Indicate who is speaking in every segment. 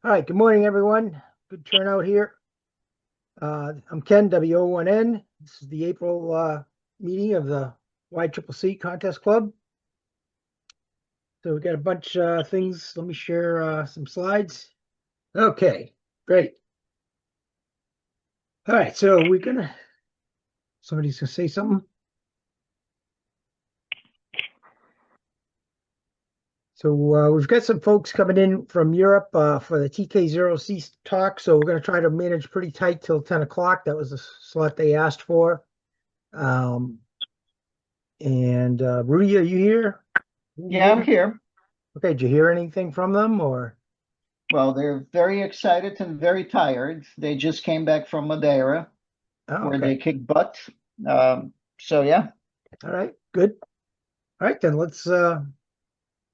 Speaker 1: All right, good morning, everyone. Good turnout here. I'm Ken, WO1N. This is the April meeting of the YCCC Contest Club. So we got a bunch of things. Let me share some slides. Okay, great. All right, so somebody's gonna say something. So we've got some folks coming in from Europe for the TK0C talk. So we're going to try to manage pretty tight till 10 o'clock. That was the slot they asked for. And Rudy, are you here?
Speaker 2: Yeah, I'm here.
Speaker 1: Okay, did you hear anything from them or?
Speaker 2: Well, they're very excited and very tired. They just came back from Madeira,
Speaker 1: Oh,
Speaker 2: where they
Speaker 1: okay.
Speaker 2: kicked butt. So yeah.
Speaker 1: All right, good. All right, then let's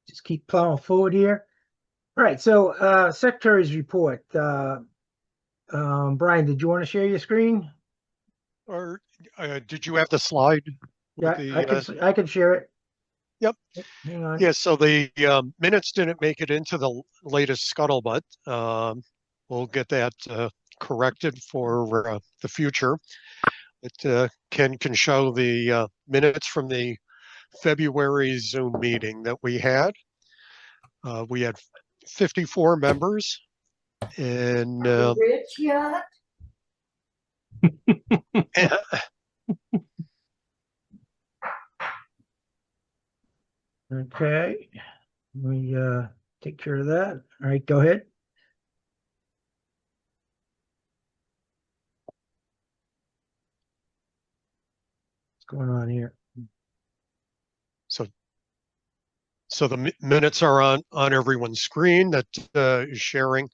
Speaker 1: just keep plowing forward here. All right, so Secretary's report. Brian, did you want to share your screen?
Speaker 3: Or did you have the slide with
Speaker 1: Yeah, I
Speaker 3: the?
Speaker 1: I can share it.
Speaker 3: Yep.
Speaker 1: Hang on.
Speaker 3: Yeah. So the minutes didn't make it into the latest scuttlebutt. We'll get that corrected for the future. But Ken can show the minutes from the February Zoom meeting that we had. We had 54 members, and
Speaker 4: Rich yet?
Speaker 1: Okay, let me take care of that. All right, go ahead. What's going on here?
Speaker 3: So the minutes are on everyone's screen that is sharing.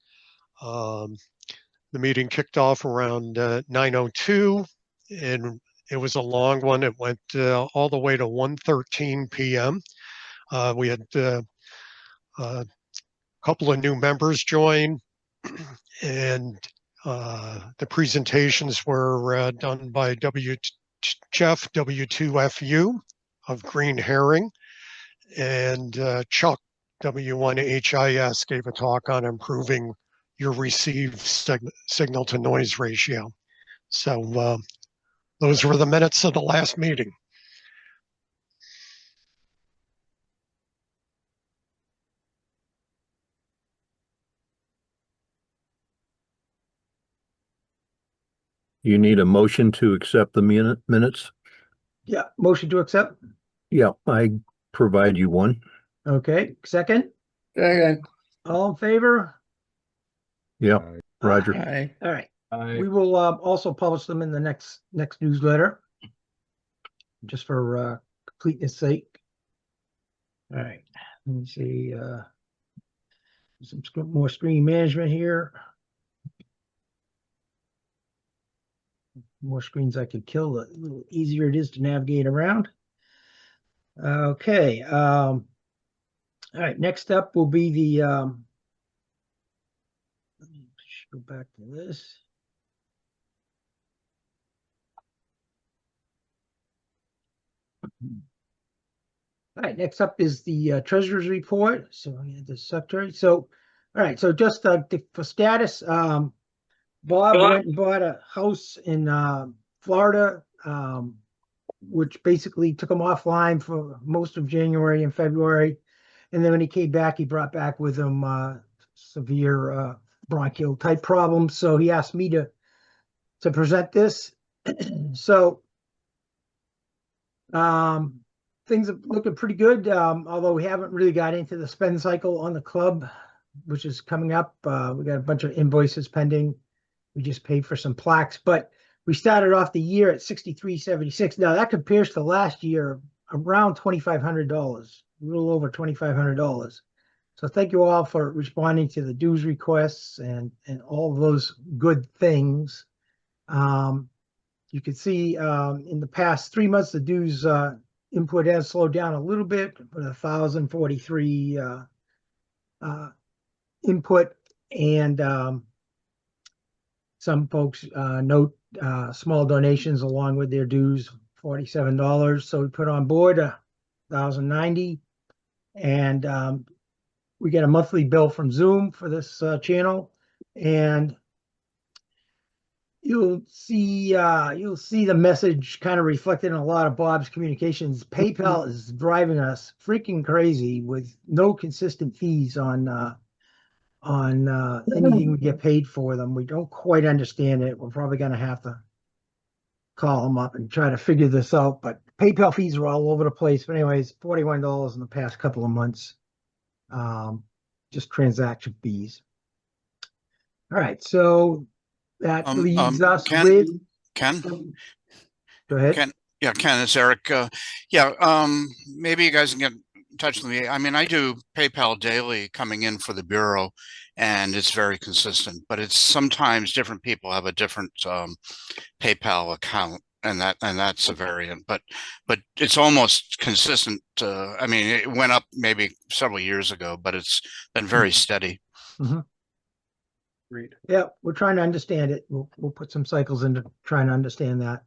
Speaker 3: The meeting kicked off around 9:02, and it was a long one. It went all the way to 1:13 p.m. We had a couple of new members join, and the presentations were done by Jeff W2FU of Green Herring, and Chuck W1HIS gave a talk on improving your receive signal to noise ratio. So those were the minutes of the last meeting.
Speaker 5: You need a motion to accept the minutes?
Speaker 1: Yeah, motion to accept.
Speaker 5: Yeah, I provide you one.
Speaker 1: Okay, second.
Speaker 2: Okay.
Speaker 1: All in favor?
Speaker 5: Yeah, Roger.
Speaker 2: Aye.
Speaker 1: All right. We will also publish them in the next newsletter, just for completeness sake. All right. Let me see. Some more screen management here. More screens I could kill, the little easier it is to navigate around. Okay. All right. Next up will be the. Let me go back to this. All right, next up is the treasurer's report. So I had the secretary. So, all right, so just for status, Bob went and bought a house in Florida, which basically took him offline for most of January and February. And then when he came back, he brought back with him severe bronchial type problems. So he asked me to present this. So things are looking pretty good, although we haven't really got into the spend cycle on the club, which is coming up. We got a bunch of invoices pending. We just paid for some plaques, but we started off the year at $63.76. Now that compares to last year around $2,500, a little over $2,500. So thank you all for responding to the dues requests and all of those good things. You can see in the past 3 months, the dues input has slowed down a little bit, with 1,043 input, and some folks note small donations along with their dues, $47. So we put on board 1,090, and we get a monthly bill from Zoom for this channel, and you'll see the message kind of reflected in a lot of Bob's communications. PayPal is driving us freaking crazy with no consistent fees on anything we get paid for them. We don't quite understand it. We're probably going to have to call them up and try to figure this out. But PayPal fees are all over the place. But anyways, $41 in the past couple of months, just transaction fees. All right, so that leaves us
Speaker 4: Ken,
Speaker 1: with.
Speaker 4: Ken,
Speaker 1: Go ahead.
Speaker 4: Ken, yeah, Ken, it's Eric. Maybe you guys can get in touch with me. I mean, I do PayPal daily coming in for the bureau, and it's very consistent. But it's sometimes different people have a different PayPal account, and that's a variant. But it's almost consistent. I mean, it went up maybe several years ago, but it's been very steady.
Speaker 1: Mm-hmm. Yeah, we're trying to understand it. We'll put some cycles into trying to understand that.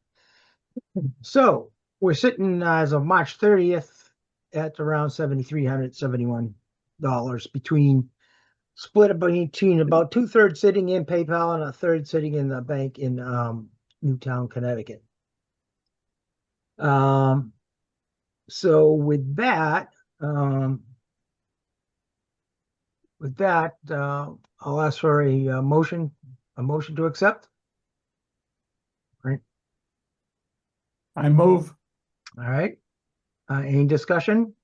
Speaker 1: So we're sitting as of March 30th at around $7,371 split between about 2/3 sitting in PayPal and a third sitting in the bank in Newtown, Connecticut. So with that, I'll ask for a motion to accept. Right.
Speaker 6: I move.
Speaker 1: All right. Any discussion?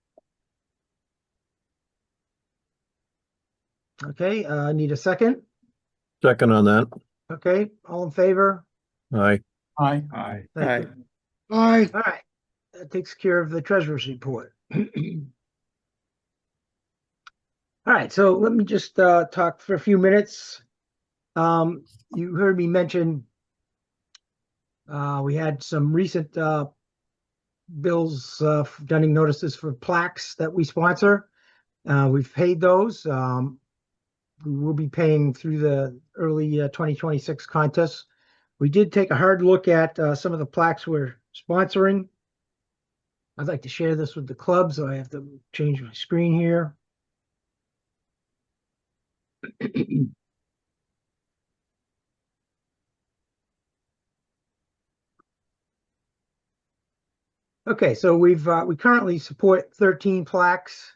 Speaker 1: Okay, need a second.
Speaker 5: Second on that.
Speaker 1: Okay, all in favor?
Speaker 5: Aye.
Speaker 6: Aye.
Speaker 1: Thank you.
Speaker 3: Aye.
Speaker 1: All right, that takes care of the treasurer's report. All right, so let me just talk for a few minutes. You heard me mention we had some recent bills, dunning notices for plaques that we sponsor. We've paid those. We will be paying through the early 2026 contest. We did take a hard look at some of the plaques we're sponsoring. I'd like to share this with the club, so I have to change my screen here. Okay, so we currently support 13 plaques.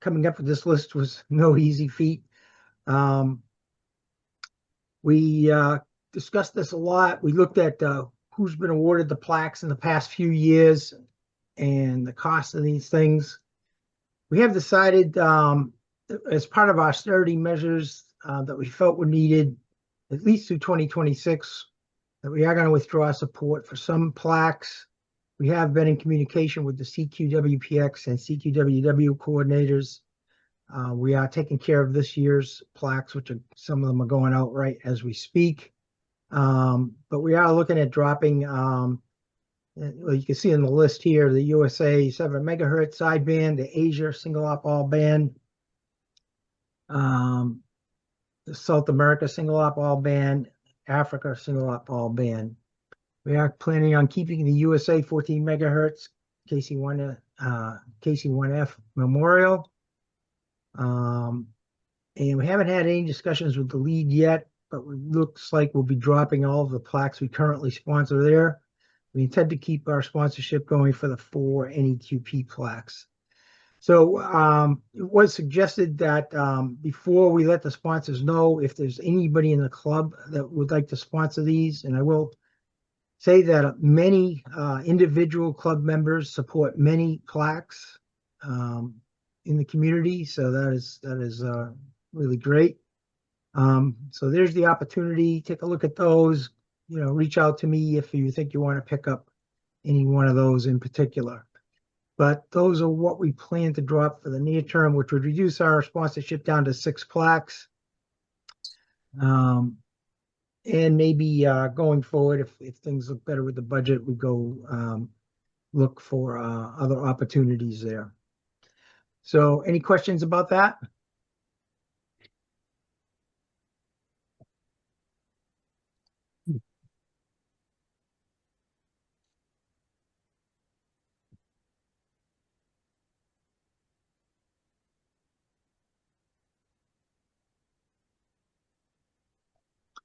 Speaker 1: Coming up with this list was no easy feat. We discussed this a lot. We looked at who's been awarded the plaques in the past few years and the cost of these things. We have decided as part of our austerity measures that we felt were needed, at least through 2026, that we are going to withdraw support for some plaques. We have been in communication with the CQWPX and CQWW coordinators. We are taking care of this year's plaques, which some of them are going out right as we speak. But we are looking at dropping, you can see in the list here, the USA 7 megahertz sideband, the Asia single op all band, the South America single op all band, Africa single op all band. We are planning on keeping the USA 14 megahertz KC1F Memorial. And we haven't had any discussions with the lead yet, but it looks like we'll be dropping all of the plaques we currently sponsor there. We intend to keep our sponsorship going for the 4 NEQP plaques. So it was suggested that before we let the sponsors know if there's anybody in the club that would like to sponsor these, and I will say that many individual club members support many plaques in the community, so that is really great. So there's the opportunity. Take a look at those. Reach out to me if you think you want to pick up any one of those in particular. But those are what we plan to drop for the near term, which would reduce our sponsorship down to 6 plaques. And maybe going forward, if things look better with the budget, we go look for other opportunities there. So any questions about that?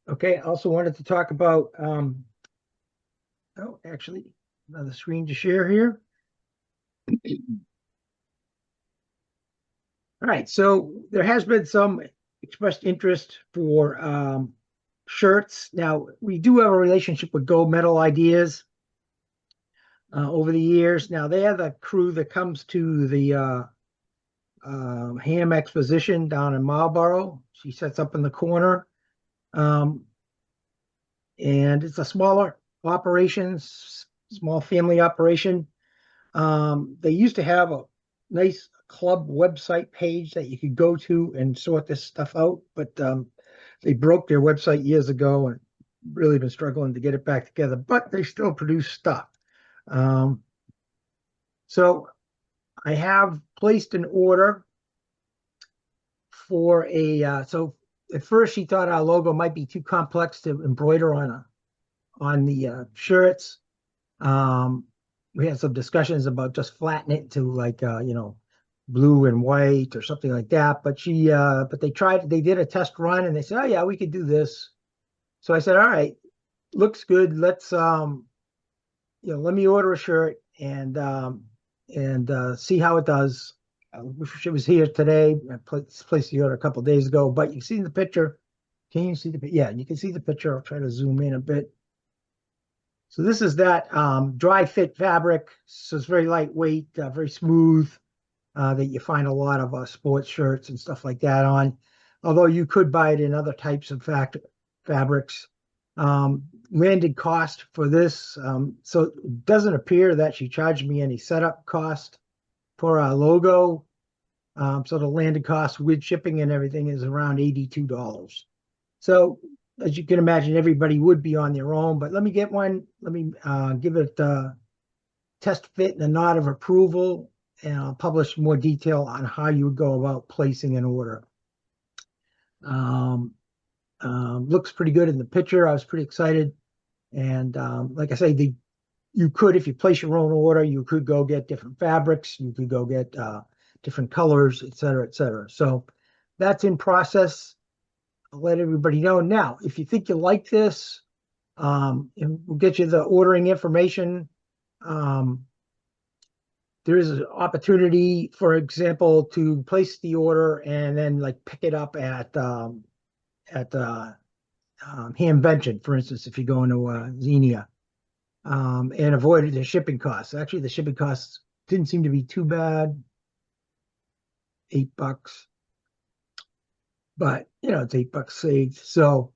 Speaker 1: Okay, I also wanted to talk about, oh, actually, another screen to share here. All right, so there has been some expressed interest for shirts. Now, we do have a relationship with Gold Medal Ideas over the years. Now, they have a crew that comes to the Ham Exposition down in Marlboro. She sets up in the corner. And it's a smaller operation, small family operation. They used to have a nice club website page that you could go to and sort this stuff out, but they broke their website years ago and really been struggling to get it back together, but they still produce stuff. So I have placed an order for so at first she thought our logo might be too complex to embroider on the shirts. We had some discussions about just flatten it to like blue and white or something like that. But they did a test run and they said, oh yeah, we could do this. So I said, all right, looks good. Let's let me order a shirt and see how it does. I wish it was here today. I placed the order a couple of days ago, but you see the picture. Can you see the picture? Yeah, you can see the picture. I'll try to zoom in a bit. So this is that dry fit fabric. So it's very lightweight, very smooth, that you find a lot of sports shirts and stuff like that on. Although you could buy it in other types of fabrics. Landed cost for this. So it doesn't appear that she charged me any setup cost for our logo. So the landed cost with shipping and everything is around $82. So as you can imagine, everybody would be on their own, but let me get one. Let me give it test fit and a nod of approval, and I'll publish more detail on how you would go about placing an order. Looks pretty good in the picture. I was pretty excited. And like I say, you could, if you place your own order, you could go get different fabrics. You could go get different colors, et cetera, et cetera. So that's in process. I'll let everybody know. Now, if you think you like this, and we'll get you the ordering information. There is an opportunity, for example, to place the order and then like pick it up at Hamvention, for instance, if you go into Xenia, and avoid the shipping costs. Actually, the shipping costs didn't seem to be too bad, $8. But it's $8 saved. So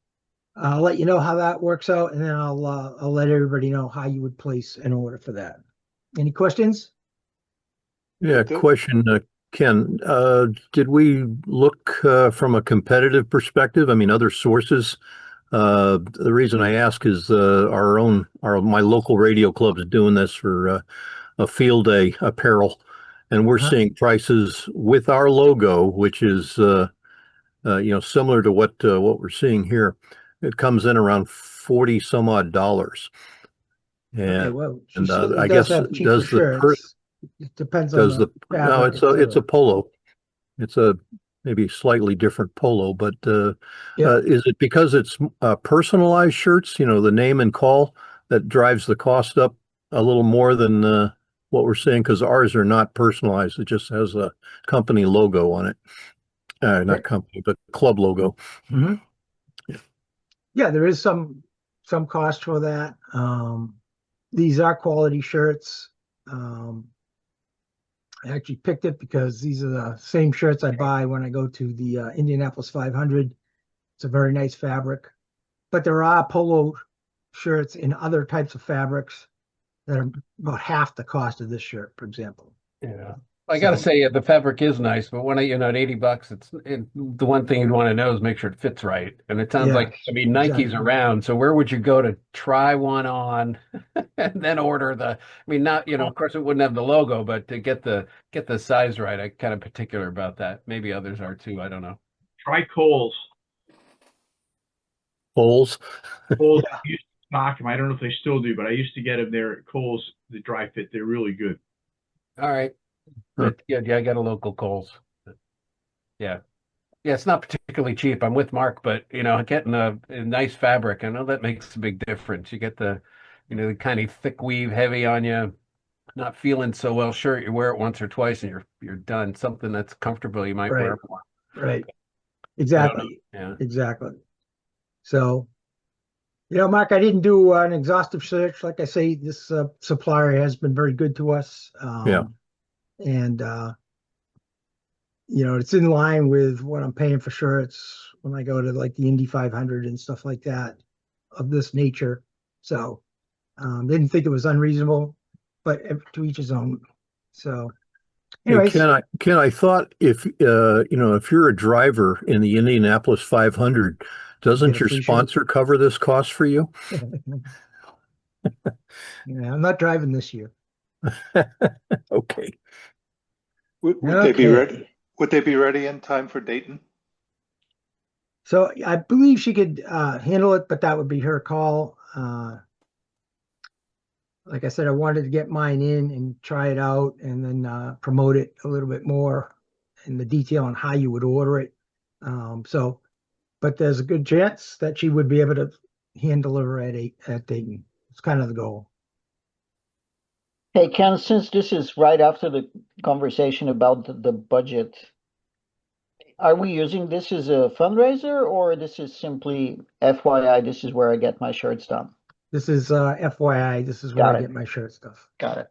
Speaker 1: I'll let you know how that works out, and then I'll let everybody know how you would place an order for that. Any questions?
Speaker 5: Yeah, question, Ken. Did we look from a competitive perspective? I mean, other sources. The reason I ask is my local radio club is doing this for a field day apparel, and we're seeing prices with our logo, which is similar to what we're seeing here. It comes in around $40 some odd.
Speaker 1: Okay, well, she
Speaker 5: and
Speaker 1: certainly
Speaker 5: I
Speaker 1: does
Speaker 5: guess
Speaker 1: have cheaper shirts. It depends on
Speaker 5: does
Speaker 1: the
Speaker 5: no,
Speaker 1: fabric,
Speaker 5: it's a polo. It's a maybe slightly different polo, but
Speaker 1: Yeah.
Speaker 5: is it because it's personalized shirts, the name and call that drives the cost up a little more than what we're seeing? Because ours are not personalized. It just has a company logo on it. Not company, but club logo.
Speaker 1: Mm-hmm. Yeah, there is some cost for that. These are quality shirts. I actually picked it because these are the same shirts I buy when I go to the Indianapolis 500. It's a very nice fabric. But there are polo shirts in other types of fabrics that are about half the cost of this shirt, for example.
Speaker 7: Yeah. I got to say, the fabric is nice, but when at $80, the one thing you'd want to know is make sure it fits right. And it sounds like, Nike's around. So where would you go to try one on and then order of course it wouldn't have the logo, but to get the size right, I'm kind of particular about that. Maybe others are too. I don't know.
Speaker 6: Try Kohl's.
Speaker 5: Kohl's.
Speaker 6: Kohl's used to stock them. I don't know if they still do, but I used to get them there at Kohl's, the dry fit. They're really good.
Speaker 7: All right. Good. Yeah, I got a local Kohl's. Yeah. Yeah, it's not particularly cheap. I'm with Mark, but getting a nice fabric, I know that makes a big difference. You get the kind of thick weave, heavy on you, not feeling so well shirt. You wear it once or twice and you're done. Something that's comfortable, you might
Speaker 1: Right.
Speaker 7: wear more.
Speaker 1: Right.
Speaker 7: I don't know.
Speaker 1: Exactly.
Speaker 7: Yeah.
Speaker 1: Exactly. So, Mark, I didn't do an exhaustive search. Like I say, this supplier has been very good to us.
Speaker 5: Yeah.
Speaker 1: And, it's in line with what I'm paying for shirts when I go to like the Indy 500 and stuff like that of this nature. So, didn't think it was unreasonable, but to each his own. So,
Speaker 5: Hey,
Speaker 1: anyways,
Speaker 5: Ken, I thought if you're a driver in the Indianapolis 500, doesn't
Speaker 1: Get a
Speaker 5: your
Speaker 1: free shirt.
Speaker 5: sponsor cover this cost for you?
Speaker 1: yeah, I'm not driving this year.
Speaker 5: Okay.
Speaker 8: Would they be ready? Would they be ready in time for Dayton?
Speaker 1: So I believe she could handle it, but that would be her call. Like I said, I wanted to get mine in and try it out and then promote it a little bit more and the detail on how you would order it. But there's a good chance that she would be able to hand deliver at Dayton. It's kind of the goal.
Speaker 2: Hey, Ken, since this is right after the conversation about the budget, are we using this as a fundraiser or this is simply FYI, this is where I get my shirts done?
Speaker 1: This is FYI. This is where
Speaker 2: Got
Speaker 1: I
Speaker 2: it.
Speaker 1: get my shirt stuff.
Speaker 2: Got it.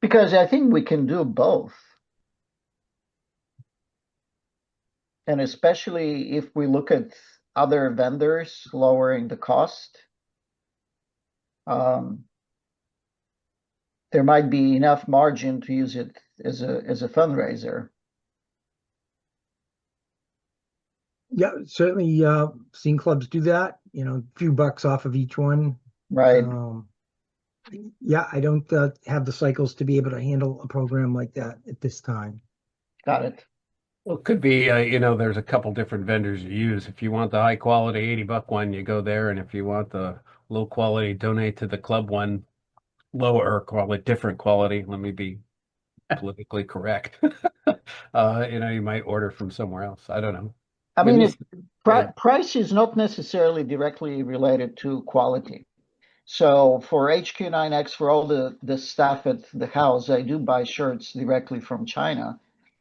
Speaker 2: Because I think we can do both. And especially if we look at other vendors lowering the cost, there might be enough margin to use it as a fundraiser.
Speaker 1: Yeah, certainly seen clubs do that, a few bucks off of each one.
Speaker 2: Right.
Speaker 1: Yeah, I don't have the cycles to be able to handle a program like that at this time.
Speaker 2: Got it.
Speaker 7: Well, it could be, there's a couple different vendors you use. If you want the high quality $80 one, you go there. And if you want the low quality, donate to the club one, lower quality, different quality. Let me be politically correct. You might order from somewhere else. I don't know.
Speaker 2: I mean,
Speaker 7: Maybe
Speaker 2: price is not necessarily directly related to quality. So for HQ9X, for all the staff at the house, I do buy shirts directly from China,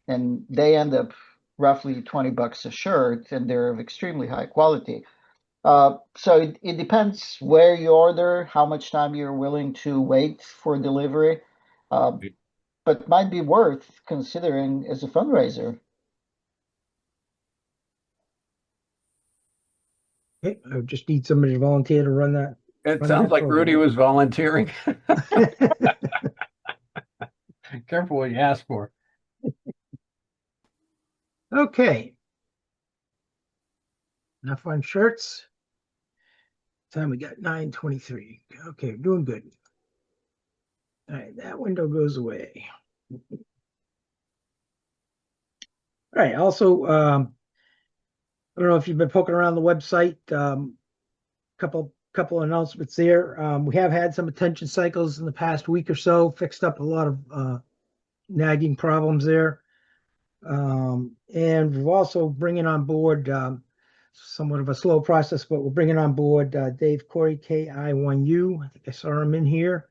Speaker 2: and they end up roughly $20 a shirt, and they're of extremely high quality. So it depends where you order, how much time you're willing to wait for delivery, but might be worth considering as a fundraiser.
Speaker 1: Okay, I just need somebody to volunteer to run that.
Speaker 7: it sounds like Rudy was volunteering. Careful what you ask for.
Speaker 1: Okay. Enough on shirts. Time we got 9:23. Okay, doing good. All right, that window goes away. All right, also, I don't know if you've been poking around the website. Couple announcements there. We have had some attention cycles in the past week or so, fixed up a lot of nagging problems there. And we're also bringing on board somewhat of a slow process, but we're bringing on board Dave Corey, KI1U. I think I saw him in here.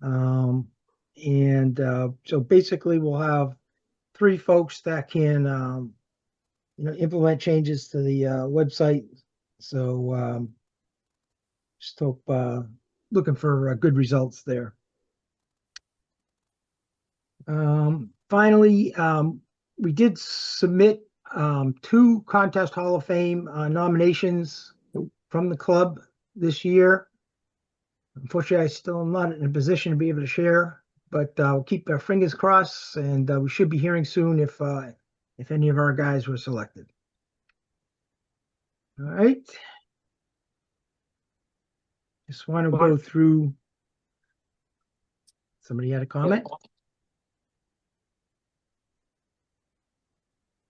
Speaker 1: So basically we'll have 3 folks that can, implement changes to the website. So just hope, looking for good results there. Finally, we did submit 2 Contest Hall of Fame nominations from the club this year. Unfortunately, I still am not in a position to be able to share, but we'll keep our fingers crossed, and we should be hearing soon if any of our guys were selected. All right. Just want to go through. Somebody had a comment?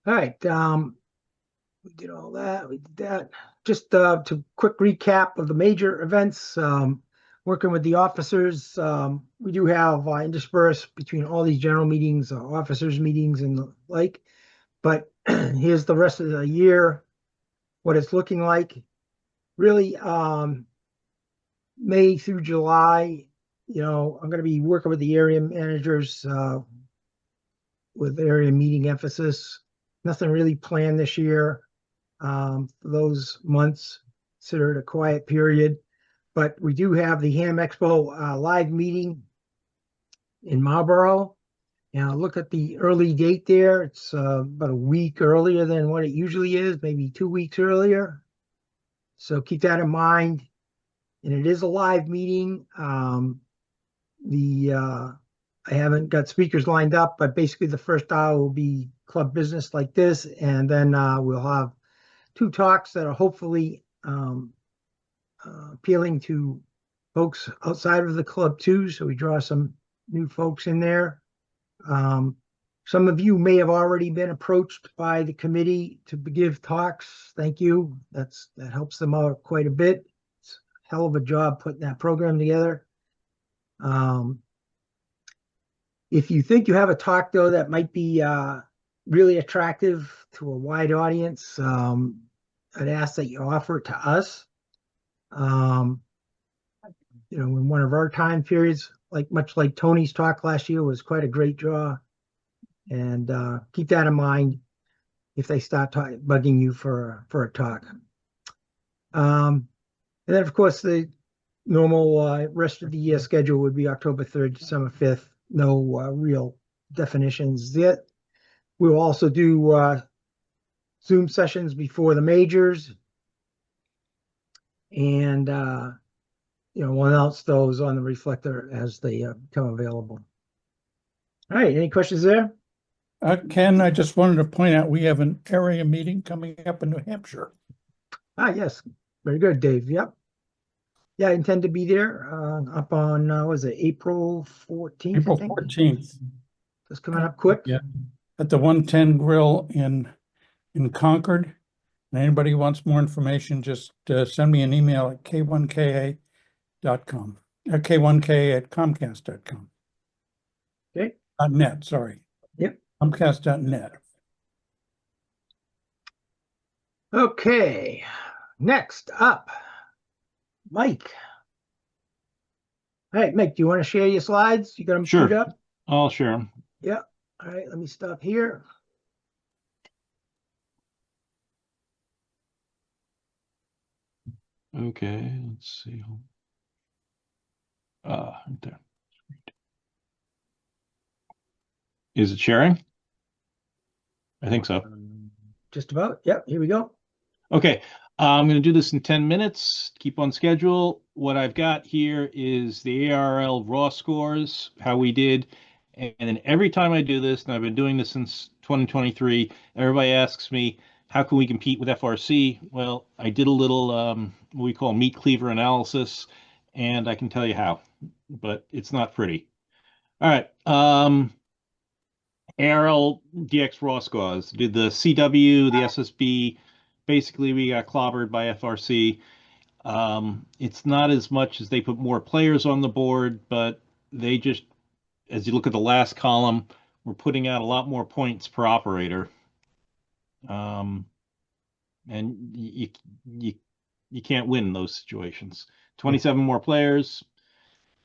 Speaker 1: All right. We did all that. We did that. Just to quick recap of the major events. Working with the officers, we do have interspersed between all these general meetings, officers meetings, and the like. But here's the rest of the year, what it's looking like. Really, May through July, I'm going to be working with the area managers with area meeting emphasis. Nothing really planned this year for those months. Consider it a quiet period. But we do have the Ham Expo live meeting in Marlboro. And look at the early date there. It's about a week earlier than what it usually is, maybe 2 weeks earlier. So keep that in mind. And it is a live meeting. I haven't got speakers lined up, but basically the first hour will be club business like this, and then we'll have 2 talks that are hopefully appealing to folks outside of the club too. So we draw some new folks in there. Some of you may have already been approached by the committee to give talks. Thank you. That helps them out quite a bit. It's a hell of a job putting that program together. If you think you have a talk though that might be really attractive to a wide audience, I'd ask that you offer it to us. In one of our time periods, much like Tony's talk last year was quite a great draw. And keep that in mind if they start bugging you for a talk. And then, of course, the normal rest of the year schedule would be October 3rd, December 5th. No real definitions yet. We'll also do Zoom sessions before the majors. And, we'll announce those on the reflector as they become available. All right, any questions there?
Speaker 9: Ken, I just wanted to point out we have an area meeting coming up in New Hampshire.
Speaker 1: Yes. Very good, Dave. Yep. Yeah, I intend to be there up on, was it April 14th?
Speaker 9: April 14th.
Speaker 1: Just coming up quick.
Speaker 9: Yeah. At the 110 Grill in Concord. And anybody who wants more information, just send me an email at k1ka.com. K1k@comcast.com.
Speaker 1: Okay.
Speaker 9: .net, sorry.
Speaker 1: Yep.
Speaker 9: Comcast.net.
Speaker 1: Okay. Next up, Mike. All right, Mike, do you want to share your slides? You got them
Speaker 10: Sure.
Speaker 1: queued up?
Speaker 10: I'll share them.
Speaker 1: Yeah. All right, let me stop here.
Speaker 10: Okay, let's see. Right there. Is it sharing? I think so.
Speaker 1: Just about. Yep, here we go.
Speaker 10: Okay, I'm going to do this in 10 minutes. Keep on schedule. What I've got here is the ARL raw scores, how we did. And then every time I do this, and I've been doing this since 2023, everybody asks me, how can we compete with FRC? Well, I did a little what we call meat cleaver analysis, and I can tell you how, but it's not pretty. All right. ARL DX raw scores. Did the CW, the SSB. Basically, we got clobbered by FRC. It's not as much as they put more players on the board, but they just, as you look at the last column, we're putting out a lot more points per operator. And you can't win in those situations. 27 more players,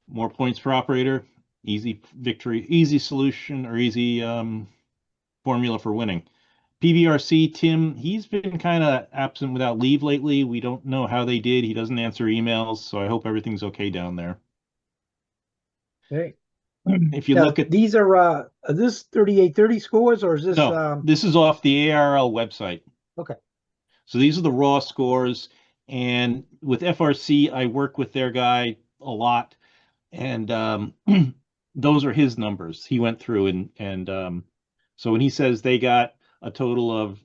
Speaker 10: more points per operator, easy victory, easy solution, or easy formula for winning. PBRC, Tim, he's been kind of absent without leave lately. We don't know how they did. He doesn't answer emails, so I hope everything's okay down there.
Speaker 1: Okay.
Speaker 10: If you look at
Speaker 1: these are this 3830 scores, or is this
Speaker 10: no, this is off the ARL website.
Speaker 1: Okay.
Speaker 10: So these are the raw scores, and with FRC, I work with their guy a lot, and those are his numbers. He went through and so when he says they got a total of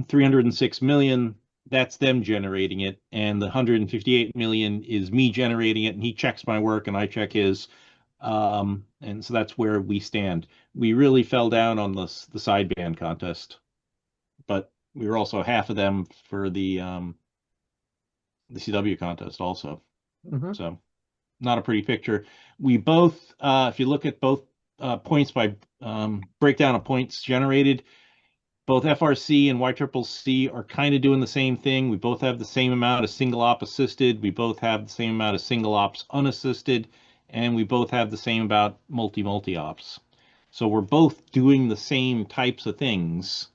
Speaker 10: 306 million, that's them generating it, and the 158 million is me generating it, and he checks my work and I check his. And so that's where we stand. We really fell down on the sideband contest, but we were also half of them for the CW contest also.
Speaker 1: Mm-hmm.
Speaker 10: So not a pretty picture. We both, if you look at both points by breakdown of points generated, Both FRC and YCCC are kind of doing the same thing. We both have the same amount of single op assisted. We both have the same amount of single ops unassisted, and we both have the same about multi ops. So we're both doing the same types of things.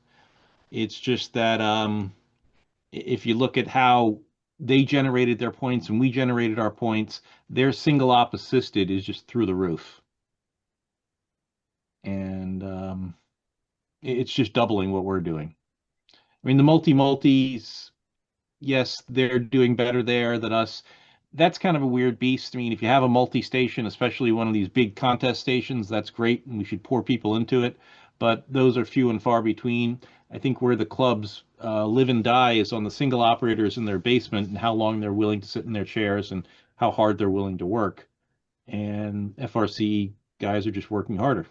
Speaker 10: It's just that if you look at how they generated their points and we generated our points, their single op assisted is just through the roof. And it's just doubling what we're doing. I mean, the multis, yes, they're doing better there than us. That's kind of a weird beast. I mean, if you have a multi-station, especially one of these big contest stations, that's great, and we should pour people into it. But those are few and far between. I think where the clubs live and die is on the single operators in their basement and how long they're willing to sit in their chairs and how hard they're willing to work. And FRC guys are just working harder.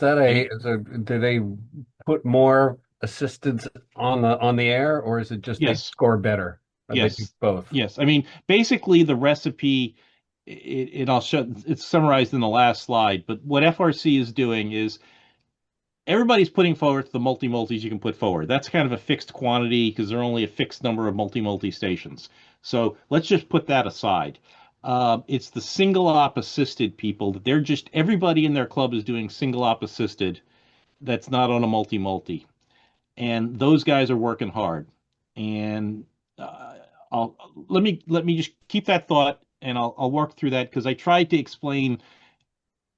Speaker 7: Do they put more assistants on the air, or is it just they
Speaker 10: Yes.
Speaker 7: score better? Or
Speaker 10: Yes.
Speaker 7: They do both.
Speaker 10: Yes. I mean, basically the recipe, it's summarized in the last slide, but what FRC is doing is everybody's putting forward the multis you can put forward. That's kind of a fixed quantity because there are only a fixed number of multi stations. So let's just put that aside. It's the single op assisted people that everybody in their club is doing single op assisted that's not on a multi. And those guys are working hard. And let me just keep that thought and I'll work through that because I tried to explain.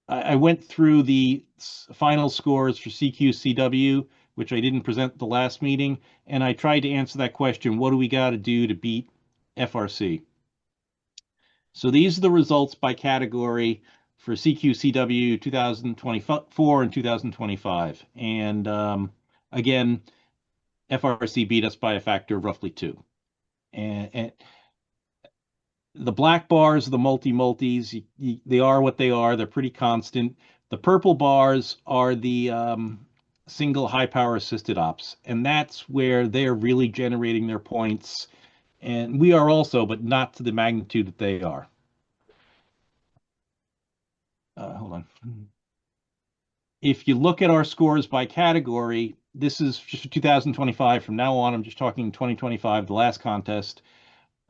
Speaker 10: I went through the final scores for CQCW, which I didn't present the last meeting, and I tried to answer that question, what do we got to do to beat FRC? So these are the results by category for CQCW 2024 and 2025. And again, FRC beat us by a factor of roughly 2. And the black bars are the multis. They are what they are. They're pretty constant. The purple bars are the single high power assisted ops, and that's where they're really generating their points. And we are also, but not to the magnitude that they are. Hold on. If you look at our scores by category, this is just for 2025. From now on, I'm just talking 2025, the last contest.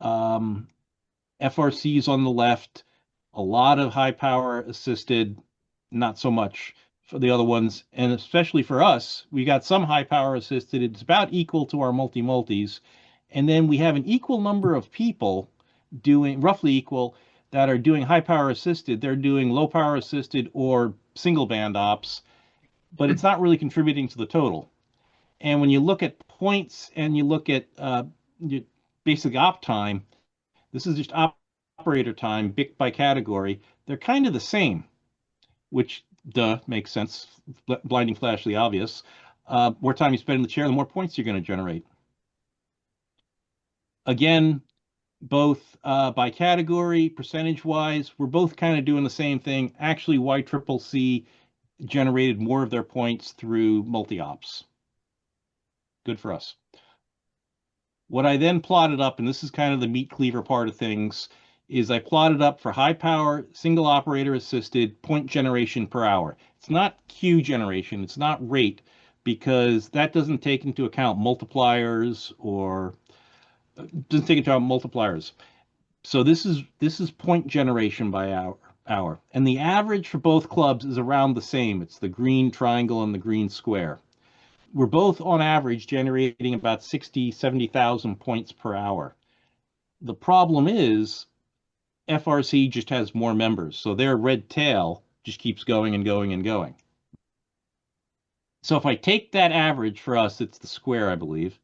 Speaker 10: FRC's on the left, a lot of high power assisted, not so much for the other ones. And especially for us, we got some high power assisted. It's about equal to our multis. And then we have an equal number of people doing, roughly equal, that are doing high power assisted. They're doing low power assisted or single band ops, but it's not really contributing to the total. And when you look at points and you look at basic op time, this is just operator time, BIC by category. They're kind of the same, which makes sense. Blinding flash, the obvious. More time you spend in the chair, the more points you're going to generate. Again, both by category, percentage-wise, we're both kind of doing the same thing. Actually, YCCC generated more of their points through multi-ops. Good for us. What I then plotted up, and this is kind of the meat cleaver part of things, is I plotted up for high power, single operator assisted point generation per hour. It's not Q generation, it's not rate, because that doesn't take into account multipliers or doesn't take into account multipliers. So this is point generation by hour. And the average for both clubs is around the same. It's the green triangle and the green square. We're both on average generating about 60, 70,000 points per hour. The problem is FRC just has more members. So their red tail just keeps going and going and going. So if I take that average for us, it's the square, I believe,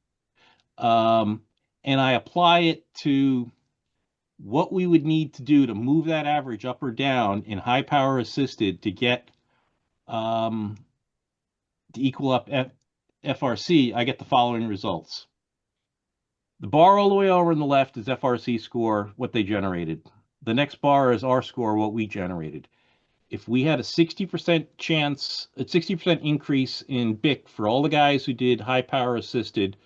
Speaker 10: and I apply it to what we would need to do to move that average up or down in high power assisted to get to equal up FRC, I get the following results. The bar all the way over on the left is FRC score, what they generated. The next bar is our score, what we generated. If we had a 60% chance, a 60% increase in BIC for all the guys who did high power assisted,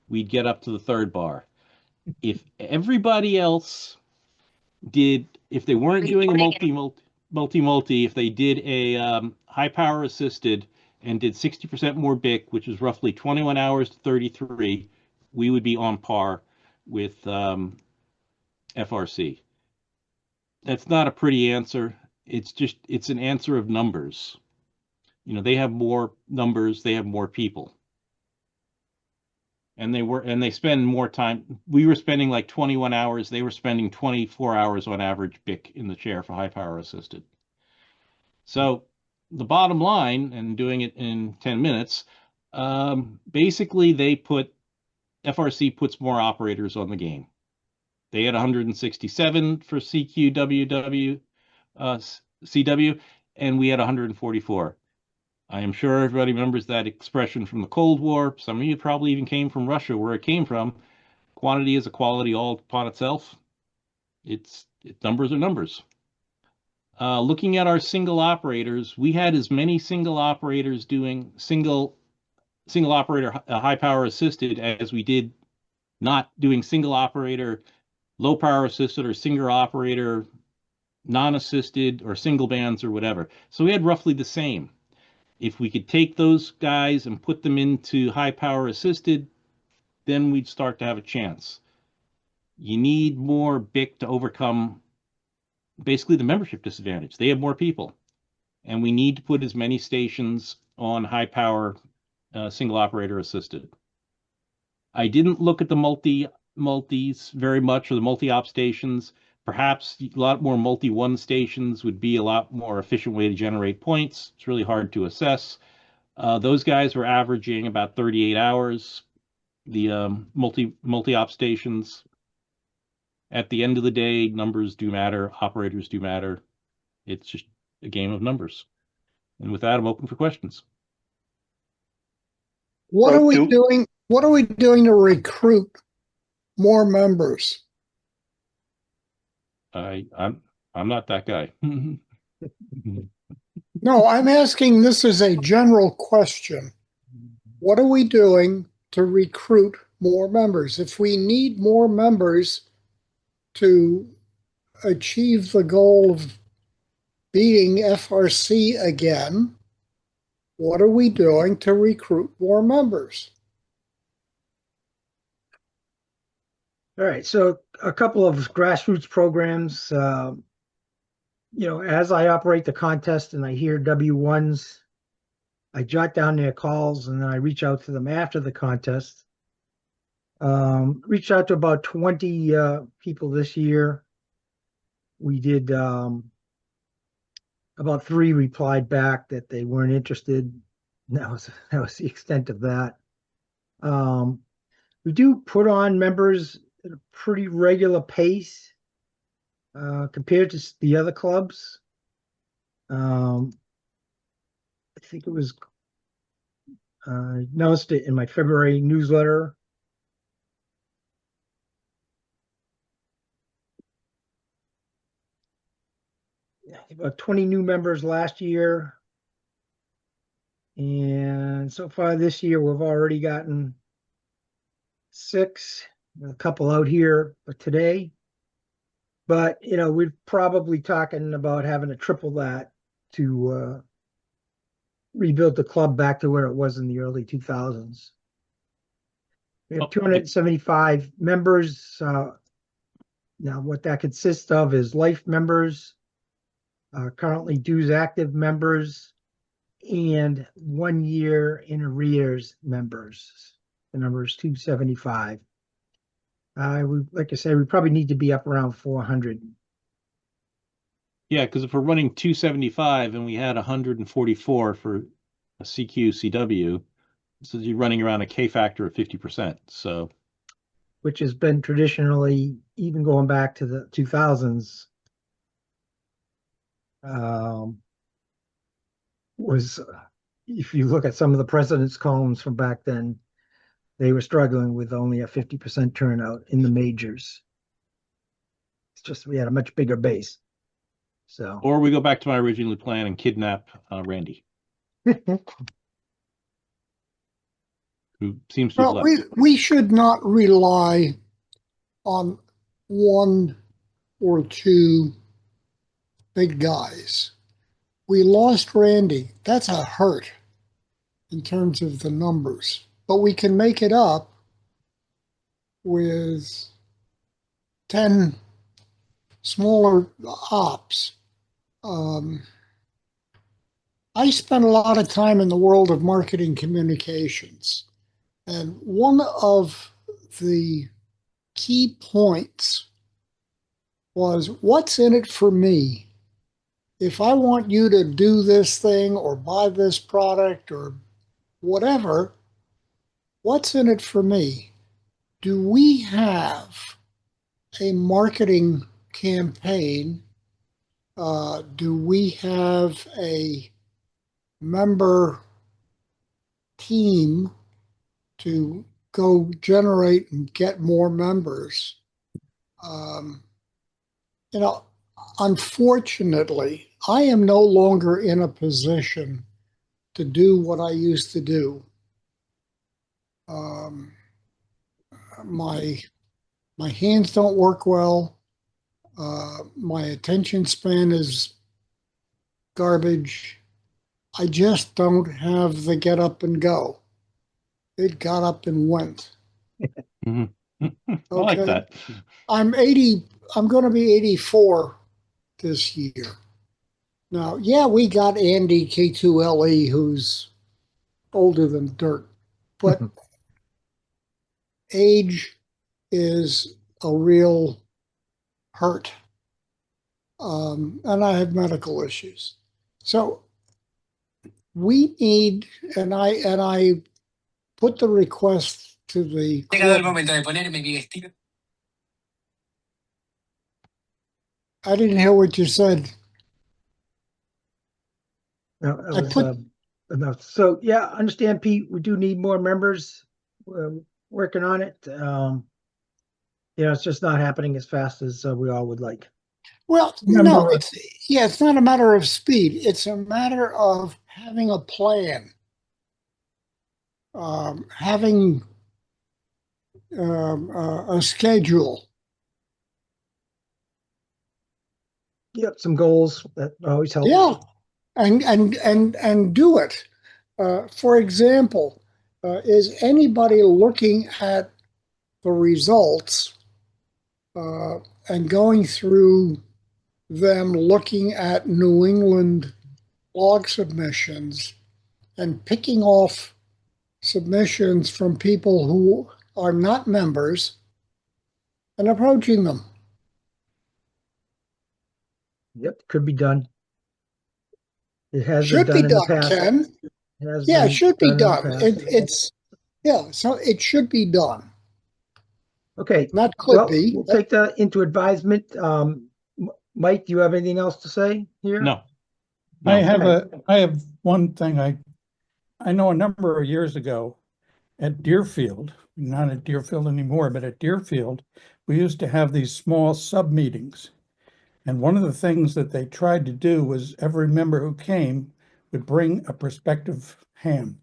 Speaker 10: we'd get up to the third bar. If everybody else did, if they weren't doing a multi, if they did a high power assisted and did 60% more BIC, which is roughly 21 hours to 33, we would be on par with FRC. That's not a pretty answer. It's an answer of numbers. They have more numbers, they have more people. And they spend more time. We were spending like 21 hours. They were spending 24 hours on average BIC in the chair for high power assisted. So the bottom line, and doing it in 10 minutes, basically FRC puts more operators on the game. They had 167 for CQWW, CW, and we had 144. I am sure everybody remembers that expression from the Cold War. Some of you probably even came from Russia, where it came from. Quantity is a quality all upon itself. Numbers are numbers. Looking at our single operators, we had as many single operators doing single operator high power assisted as we did not doing single operator low power assisted or single operator non-assisted or single bands or whatever. So we had roughly the same. If we could take those guys and put them into high power assisted, then we'd start to have a chance. You need more BIC to overcome basically the membership disadvantage. They have more people, and we need to put as many stations on high power single operator assisted. I didn't look at the multis very much, or the multi-op stations. Perhaps a lot more multi-1 stations would be a lot more efficient way to generate points. It's really hard to assess. Those guys were averaging about 38 hours. The multi-op stations. At the end of the day, numbers do matter. Operators do matter. It's just a game of numbers. And with that, I'm open for questions.
Speaker 11: What are we doing? What are we doing to recruit more members?
Speaker 10: I'm not that guy.
Speaker 11: No, I'm asking this as a general question. What are we doing to recruit more members? If we need more members to achieve the goal of beating FRC again, what are we doing to recruit more members?
Speaker 1: All right, so a couple of grassroots programs. As I operate the contest and I hear W1s, I jot down their calls and then I reach out to them after the contest. Reached out to about 20 people this year. We did about 3 replied back that they weren't interested. That was the extent of that. We do put on members at a pretty regular pace compared to the other clubs. I think it was noticed it in my February newsletter. About 20 new members last year. And so far this year, we've already gotten 6, a couple out here for today. But, we're probably talking about having to triple that to rebuild the club back to where it was in the early 2000s. We have 275 members. Now, what that consists of is life members, currently dues active members, and 1 year in arrears members. The number is 275. Like I said, we probably need to be up around 400.
Speaker 10: Yeah, because if we're running 275 and we had 144 for a CQ-CW, so you're running around a K factor of 50%. So,
Speaker 1: which has been traditionally, even going back to the 2000s, was, if you look at some of the president's columns from back then, they were struggling with only a 50% turnout in the majors. It's just we had a much bigger base. So,
Speaker 10: or we go back to my original plan and kidnap Randy, who seems to have left.
Speaker 11: We should not rely on 1 or 2 big guys. We lost Randy. That's a hurt. in terms of the numbers, but we can make it up with 10 smaller ops. I spent a lot of time in the world of marketing communications, and one of the key points was, what's in it for me? If I want you to do this thing or buy this product or whatever, what's in it for me? Do we have a marketing campaign? Do we have a member team to go generate and get more members? Unfortunately, I am no longer in a position to do what I used to do. My hands don't work well. My attention span is garbage. I just don't have the get up and go. It got up and went.
Speaker 10: I like that.
Speaker 11: I'm going to be 84 this year. Now, yeah, we got Andy K2LE, who's older than dirt, but age is a real hurt. And I have medical issues. So we need, and I put the request to the club. I didn't hear what you said.
Speaker 1: No, that was enough. So yeah, understand, Pete. We do need more members. We're working on it. It's just not happening as fast as we all would like.
Speaker 11: Well, no, it's not a matter of speed. It's a matter of having a plan, having a schedule.
Speaker 1: Yep, some goals that always help.
Speaker 11: Yeah, and do it. For example, is anybody looking at the results and going through them, looking at New England blog submissions and picking off submissions from people who are not members and approaching them?
Speaker 1: Yep, could be done. It has
Speaker 11: Should
Speaker 1: been
Speaker 11: be
Speaker 1: done in
Speaker 11: done,
Speaker 1: the past.
Speaker 11: Ken. Yeah, it should be done. So it should be done.
Speaker 1: Okay.
Speaker 11: Not could be.
Speaker 1: We'll take that into advisement. Mike, do you have anything else to say here?
Speaker 10: No.
Speaker 9: I have one thing. I know a number of years ago at Deerfield, not at Deerfield anymore, but at Deerfield, we used to have these small sub meetings. And one of the things that they tried to do was every member who came would bring a prospective ham,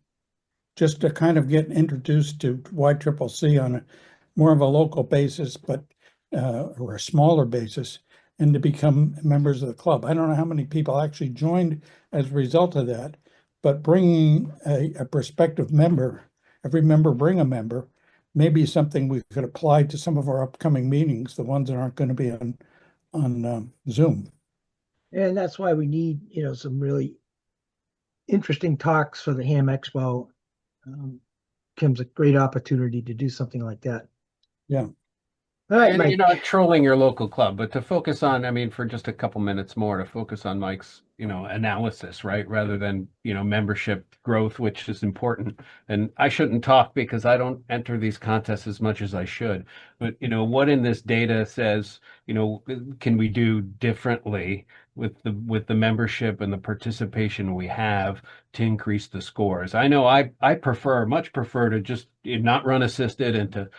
Speaker 9: just to kind of get introduced to YCCC on a more of a local basis, but or a smaller basis, and to become members of the club. I don't know how many people actually joined as a result of that, but bringing a prospective member, every member bring a member, may be something we could apply to some of our upcoming meetings, the ones that aren't going to be on Zoom.
Speaker 1: And that's why we need, some really interesting talks for the Ham Expo. Becomes a great opportunity to do something like that.
Speaker 9: Yeah.
Speaker 1: All right,
Speaker 7: And
Speaker 1: Mike.
Speaker 7: you're not trolling your local club, but to focus on, for just a couple minutes more, to focus on Mike's, analysis, right? Rather than, membership growth, which is important. And I shouldn't talk because I don't enter these contests as much as I should. But, what in this data says, can we do differently with the membership and the participation we have to increase the scores? I know I much prefer to just not run assisted and to,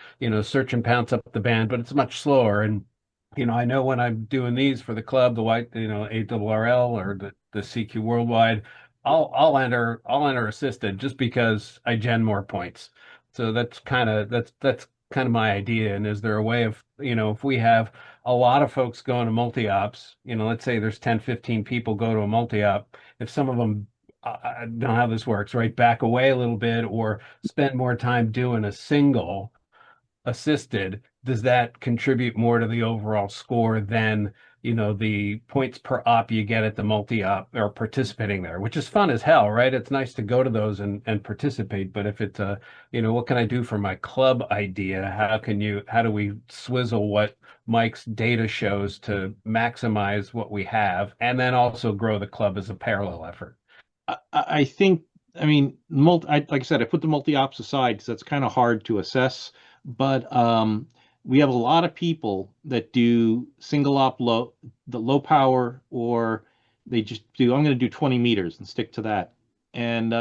Speaker 7: search and pounce up the band, but it's much slower. And, I know when I'm doing these for the club, the white, ARRL or the CQ Worldwide, I'll enter assisted just because I gen more points. So that's kind of my idea. And is there a way of, if we have a lot of folks going to multi-ops, let's say there's 10, 15 people go to a multi-op, if some of them I don't know how this works, right? Back away a little bit or spend more time doing a single assisted, does that contribute more to the overall score than, the points per op you get at the multi-op or participating there, which is fun as hell, right? It's nice to go to those and participate. But if it's what can I do for my club idea? How do we swizzle what Mike's data shows to maximize what we have and then also grow the club as a parallel effort?
Speaker 10: I think, I mean, like I said, I put the multi-ops aside because that's kind of hard to assess. But we have a lot of people that do single op the low power, or they just do, I'm going to do 20 meters and stick to that. And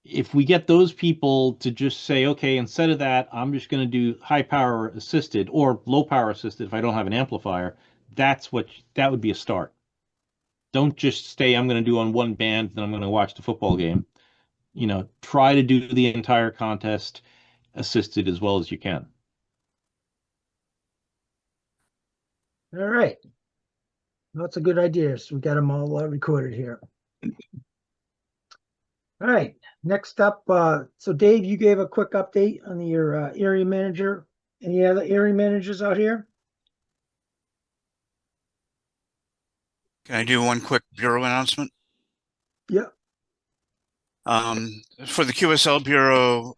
Speaker 10: if we get those people to just say, okay, instead of that, I'm just going to do high power assisted or low power assisted if I don't have an amplifier, that would be a start. Don't just stay, I'm going to do on one band, then I'm going to watch the football game. Try to do the entire contest assisted as well as you can.
Speaker 1: All right. Lots of good ideas. We got them all recorded here. All right. Next up, so Dave, you gave a quick update on your area manager. Any other area managers out here?
Speaker 4: Can I do one quick bureau announcement?
Speaker 1: Yeah.
Speaker 4: For the QSL Bureau,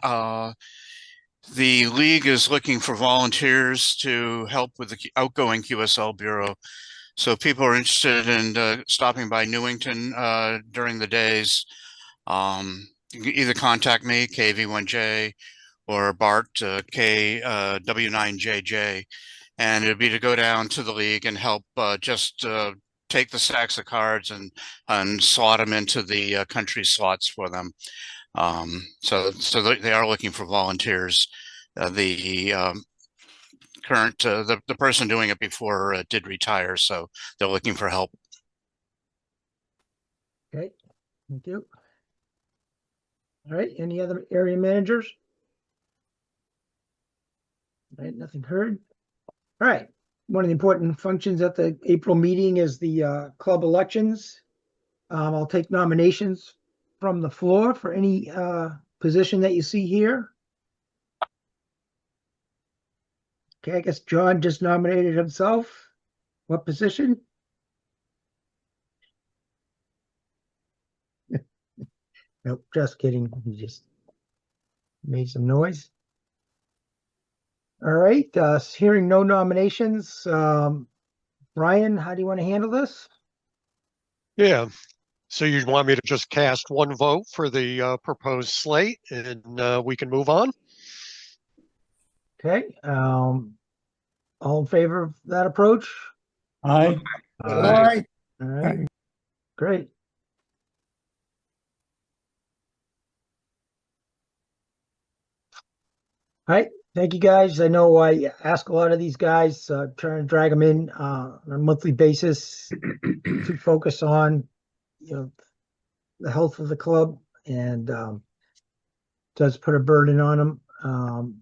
Speaker 4: the league is looking for volunteers to help with the outgoing QSL Bureau. So if people are interested in stopping by Newington during the days, you can either contact me, KV1J, or Bart, KW9JJ, and it'd be to go down to the league and help just take the stacks of cards and slot them into the country slots for them. So they are looking for volunteers. The person doing it before did retire, so they're looking for help.
Speaker 1: Okay, thank you. All right, any other area managers? All right, nothing heard. All right. One of the important functions at the April meeting is the club elections. I'll take nominations from the floor for any position that you see here. Okay, I guess John just nominated himself. What position? Nope, just kidding. He just made some noise. All right, hearing no nominations. Brian, how do you want to handle this?
Speaker 3: Yeah. So you want me to just cast one vote for the proposed slate and we can move on?
Speaker 1: Okay. All in favor of that approach?
Speaker 9: Aye.
Speaker 11: Aye.
Speaker 1: All right. Great. All right. Thank you, guys. I know I ask a lot of these guys, trying to drag them in on a monthly basis to focus on, the health of the club, and does put a burden on them.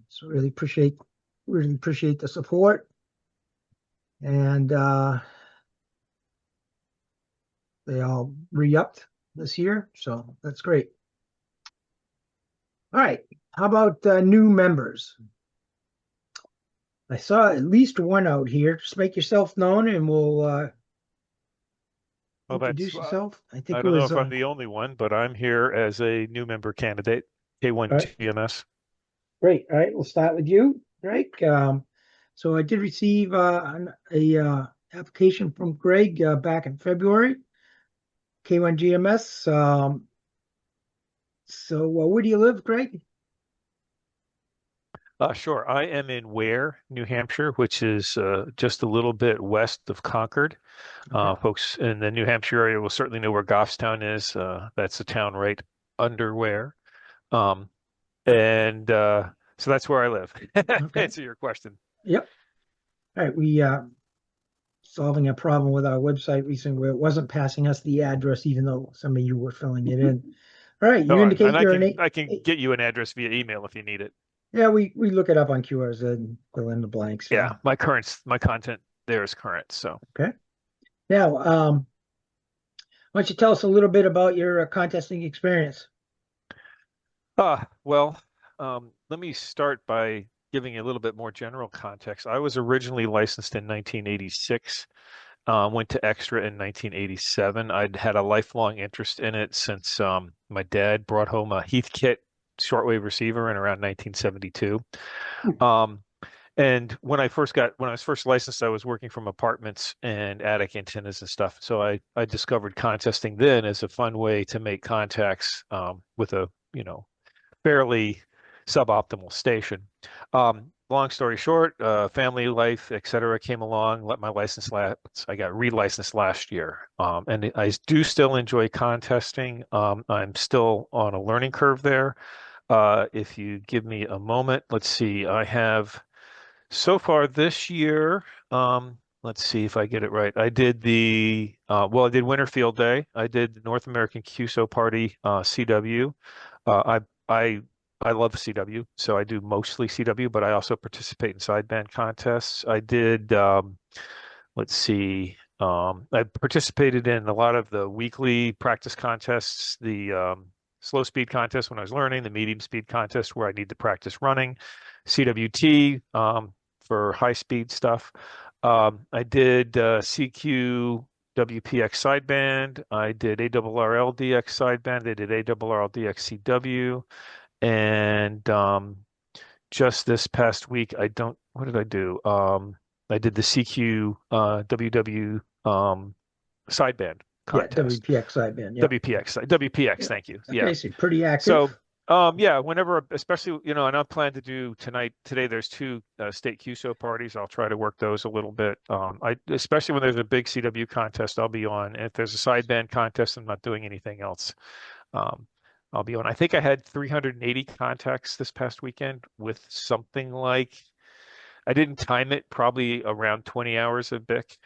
Speaker 1: So really appreciate the support, and they all re-upped this year, so that's great. All right, how about new members? I saw at least one out here. Just make yourself known, and we'll introduce yourself. I think
Speaker 12: I
Speaker 1: it
Speaker 12: don't know
Speaker 1: was.
Speaker 12: if I'm the only one, but I'm here as a new member candidate, K1
Speaker 1: right.
Speaker 12: TMS.
Speaker 1: Great. All right, we'll start with you, Greg. So I did receive a application from Greg back in February, K1 GMS. So where do you live, Greg?
Speaker 12: Sure. I am in Ware, New Hampshire, which is just a little bit west of Concord.
Speaker 1: Okay.
Speaker 12: Folks in the New Hampshire area will certainly know where Goffstown is. That's a town right under Ware. And so that's where I live.
Speaker 1: Okay.
Speaker 12: Answer your question.
Speaker 1: Yep. All right. We solving a problem with our website recently where it wasn't passing us the address, even though some of you were filling it in. All right. You indicate you're
Speaker 12: I can get you an address via email if you need it.
Speaker 1: Yeah, we look it up on QRZ and fill in the blanks.
Speaker 12: Yeah, my content there is current. So
Speaker 1: okay. Now, Why don't you tell us a little bit about your contesting experience?
Speaker 12: Well, let me start by giving you a little bit more general context. I was originally licensed in 1986, went to Extra in 1987. I'd had a lifelong interest in it since my dad brought home a Heathkit shortwave receiver in around 1972. And when I was first licensed, I was working from apartments and attic antennas and stuff. So I discovered contesting then as a fun way to make contacts with a, fairly suboptimal station. Long story short, family life, etc., came along. Let my license lapse. I got relicensed last year, and I do still enjoy contesting. I'm still on a learning curve there. If you give me a moment, let's see. I have so far this year. Let's see if I get it right. I did I did Winter Field Day. I did the North American QSO Party CW. I love CW, so I do mostly CW, but I also participate in sideband contests. I did, let's see, I participated in a lot of the weekly practice contests, the slow speed contest when I was learning, the medium speed contest where I need to practice running, CWT for high speed stuff. I did CQ WPX sideband. I did ARRL DX sideband. I did ARRL DX CW. And just this past week, what did I do? I did the CQ WW sideband contest.
Speaker 1: Yeah, WPX sideband. Yeah.
Speaker 12: WPX,
Speaker 1: Yeah.
Speaker 12: thank you.
Speaker 1: Okay,
Speaker 12: Yeah.
Speaker 1: so pretty active.
Speaker 12: So, yeah, whenever, especially, and I plan to do today, there's two state QSO parties. I'll try to work those a little bit. Especially when there's a big CW contest, I'll be on. And if there's a sideband contest, I'm not doing anything else. I'll be on. I think I had 380 contacts this past weekend with something like, I didn't time it, probably around 20 hours of BIC.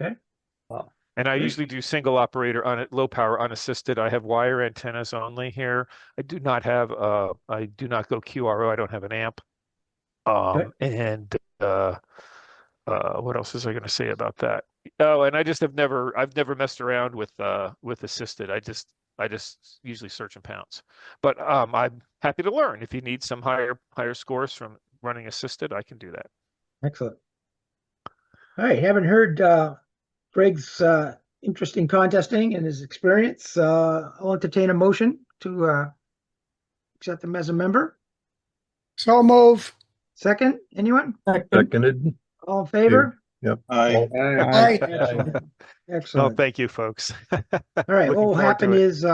Speaker 1: Okay.
Speaker 12: Wow. And I usually do single operator on it, low power unassisted. I have wire antennas only here. I do not go QRO. I don't have an amp. And what else was I going to say about that? Oh, and I've never messed around with assisted. I just usually search and pounce. But I'm happy to learn. If you need some higher scores from running assisted, I can do that.
Speaker 1: Excellent. All right, haven't heard Greg's interesting contesting and his experience. I'll entertain a motion to accept him as a member.
Speaker 11: So move.
Speaker 1: Second, anyone?
Speaker 5: Seconded.
Speaker 1: All in favor?
Speaker 5: Yep.
Speaker 8: Aye.
Speaker 1: Excellent. Excellent.
Speaker 12: Oh, thank you, folks.
Speaker 1: All right, what will
Speaker 12: Looking forward
Speaker 1: happen
Speaker 12: to it.
Speaker 1: is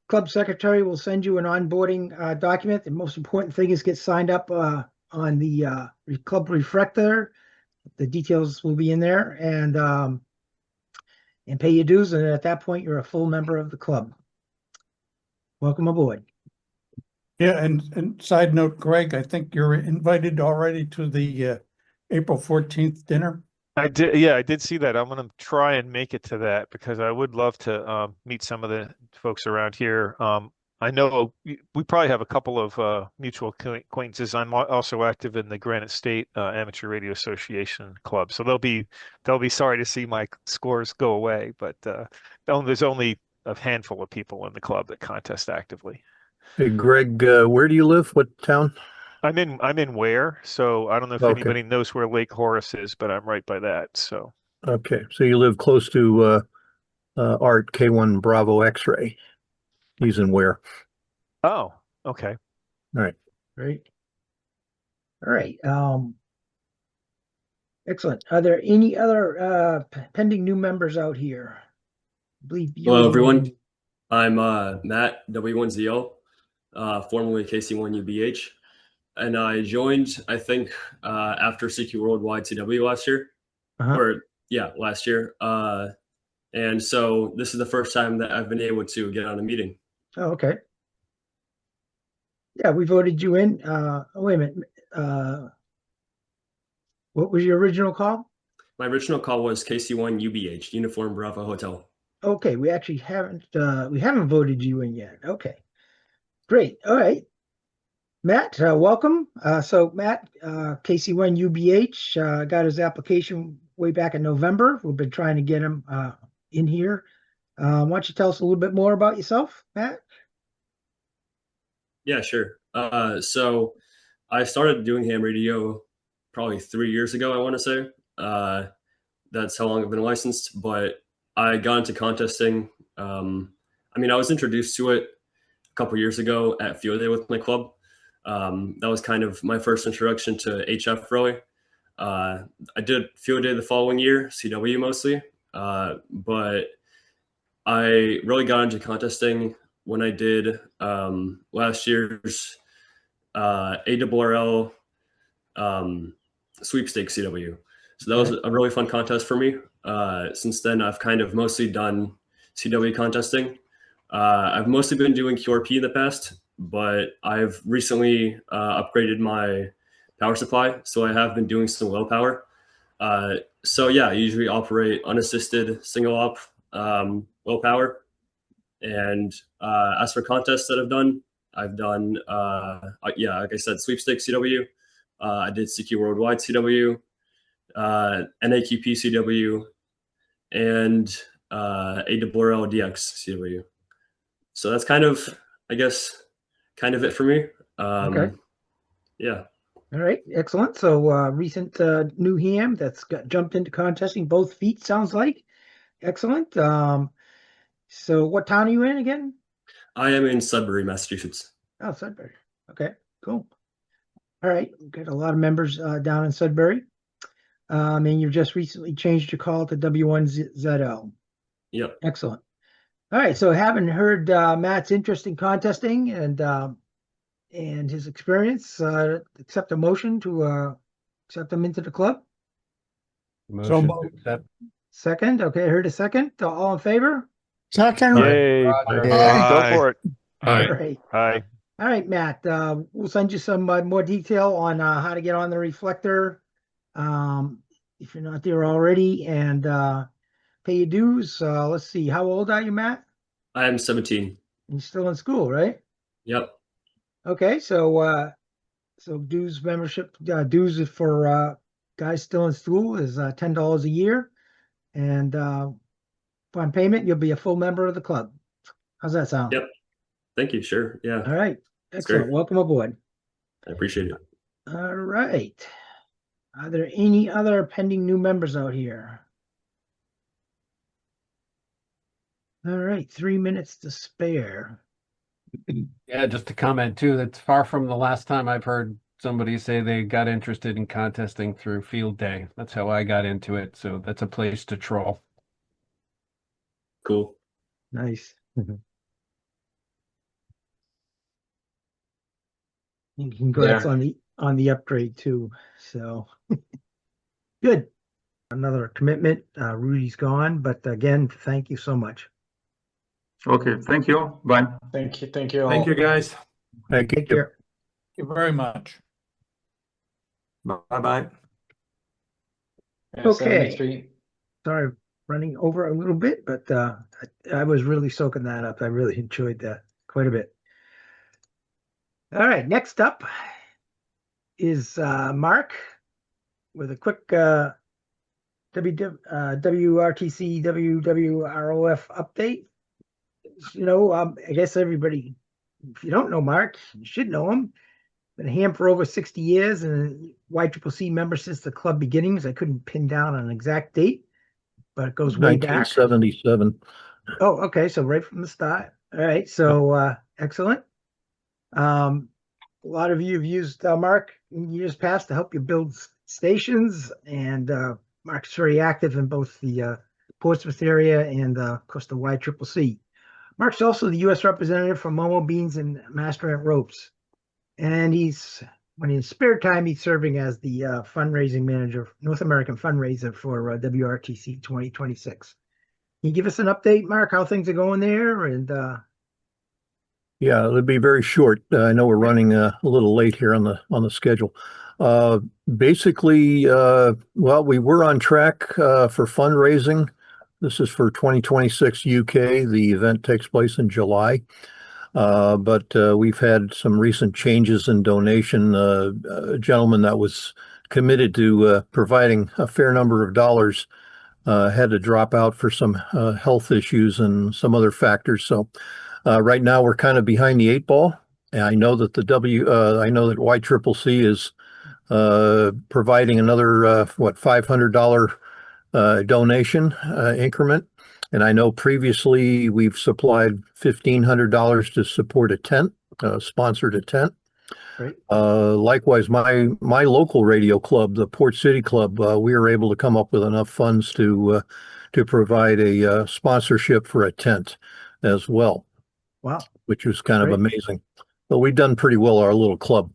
Speaker 1: club secretary will send you an onboarding document. The most important thing is get signed up on the club reflector. The details will be in there, and pay your dues. And at that point, you're a full member of the club. Welcome aboard.
Speaker 9: Yeah, and side note, Greg, I think you're invited already to the April 14th dinner.
Speaker 12: I did see that. I'm going to try and make it to that because I would love to meet some of the folks around here. I know we probably have a couple of mutual acquaintances. I'm also active in the Granite State Amateur Radio Association Club, so they'll be sorry to see my scores go away. But there's only a handful of people in the club that contest actively.
Speaker 5: Hey, Greg, where do you live? What town?
Speaker 12: I'm in Ware, so I don't know if
Speaker 5: Okay.
Speaker 12: anybody knows where Lake Horace is, but I'm right by that. So
Speaker 5: Okay, so you live close to Art K1 Bravo X-ray. He's in Ware.
Speaker 12: Oh, okay.
Speaker 5: All right.
Speaker 1: Great. All right. Excellent. Are there any other pending new members out here? I believe you.
Speaker 13: Hello, everyone. I'm Matt W1ZL, formerly KC1UBH, and I joined, I think, after CQ Worldwide CW last year, last year. And so this is the first time that I've been able to get on a meeting.
Speaker 1: Oh, okay. Yeah, we voted you in. Wait a minute. What was your original call?
Speaker 13: My original call was KC1UBH, Uniform Bravo Hotel.
Speaker 1: Okay, we actually haven't voted you in yet. Okay, great. All right, Matt, welcome. So Matt, KC1UBH, got his application way back in November. We've been trying to get him in here. Why don't you tell us a little bit more about yourself, Matt?
Speaker 13: Yeah, sure. So I started doing ham radio probably 3 years ago, I want to say. That's how long I've been licensed, but I got into contesting. I was introduced to it a couple years ago at Field Day with my club. That was kind of my first introduction to HF, really. I did Field Day the following year, CW mostly, but I really got into contesting when I did last year's ARRL sweepstakes CW. So that was a really fun contest for me. Since then, I've kind of mostly done CW contesting. I've mostly been doing QRP in the past, but I've recently upgraded my power supply, so I have been doing some low power. So yeah, I usually operate unassisted single op low power. And as for contests that I've done like I said, sweepstakes CW. I did CQ Worldwide CW, NAQP CW, and ARRL DX CW. So that's kind of it for me.
Speaker 1: Okay.
Speaker 13: Yeah.
Speaker 1: All right, excellent. So recent new ham that's jumped into contesting both feet, sounds like. Excellent. So what town are you in again?
Speaker 13: I am in Sudbury, Massachusetts.
Speaker 1: Oh, Sudbury. Okay, cool. All right, got a lot of members down in Sudbury. And you've just recently changed your call to W1ZL.
Speaker 13: Yep.
Speaker 1: Excellent. All right, so having heard Matt's interest in contesting and his experience, accept a motion to accept him into the club.
Speaker 7: Motion to accept.
Speaker 1: Second, okay, I heard a second. All in favor?
Speaker 11: Second.
Speaker 12: Yay. Go for it.
Speaker 1: All right.
Speaker 12: Hi.
Speaker 1: All right, Matt. We'll send you some more detail on how to get on the reflector if you're not there already, and pay your dues. Let's see. How old are you, Matt?
Speaker 13: I am 17.
Speaker 1: You're still in school, right?
Speaker 13: Yep.
Speaker 1: Okay, so dues membership dues for guys still in school is $10 a year, and upon payment you'll be a full member of the club. How's that sound?
Speaker 13: Yep. Thank you. Sure. Yeah.
Speaker 1: All right.
Speaker 13: That's
Speaker 1: Excellent.
Speaker 13: great.
Speaker 1: Welcome aboard.
Speaker 13: I appreciate it.
Speaker 1: All right. Are there any other pending new members out here? All right, 3 minutes to spare.
Speaker 7: Yeah, just to comment too, that's far from the last time I've heard somebody say they got interested in contesting through Field Day. That's how I got into it. So that's a place to troll.
Speaker 13: Cool.
Speaker 1: Nice. And congrats on the upgrade too. So good. Another commitment. Rudy's gone, but again, thank you so much.
Speaker 14: Okay, thank you. Bye.
Speaker 15: Thank you. Thank you.
Speaker 14: Thank you, guys.
Speaker 5: Thank you.
Speaker 1: Take care.
Speaker 9: Thank you very much.
Speaker 14: Bye-bye.
Speaker 1: Okay. Sorry, running over a little bit, but I was really soaking that up. I really enjoyed that quite a bit. All right, next up is Mark with a quick WRTC WWROF update. I guess everybody, if you don't know Mark, you should know him. Been a ham for over 60 years and YCCC member since the club beginnings. I couldn't pin down an exact date, but it goes way back.
Speaker 5: 1977.
Speaker 1: Oh, okay. So right from the start. All right. So excellent. A lot of you have used Mark in years past to help you build stations, and Mark's very active in both the Portsmouth area and, of course, the YCCC. Mark's also the U.S. representative for Momo Beans and Master at Ropes. And when in spare time, he's serving as the fundraising manager, North American fundraiser for WRTC 2026. Can you give us an update, Mark, how things are going there? And
Speaker 5: yeah, it'll be very short. I know we're running a little late here on the schedule. Basically, well, we were on track for fundraising. This is for 2026 UK. The event takes place in July. But we've had some recent changes in donation. A gentleman that was committed to providing a fair number of dollars had to drop out for some health issues and some other factors. So right now we're kind of behind the 8 ball. And I know that I know that YCCC is providing another $500 donation increment. And I know previously we've supplied $1,500 to support a tent, sponsored a tent.
Speaker 1: Right.
Speaker 5: Likewise, my local radio club, the Port City Club, we were able to come up with enough funds to provide a sponsorship for a tent as well.
Speaker 1: Wow.
Speaker 5: Which was kind of amazing. But we've done pretty well, our little club.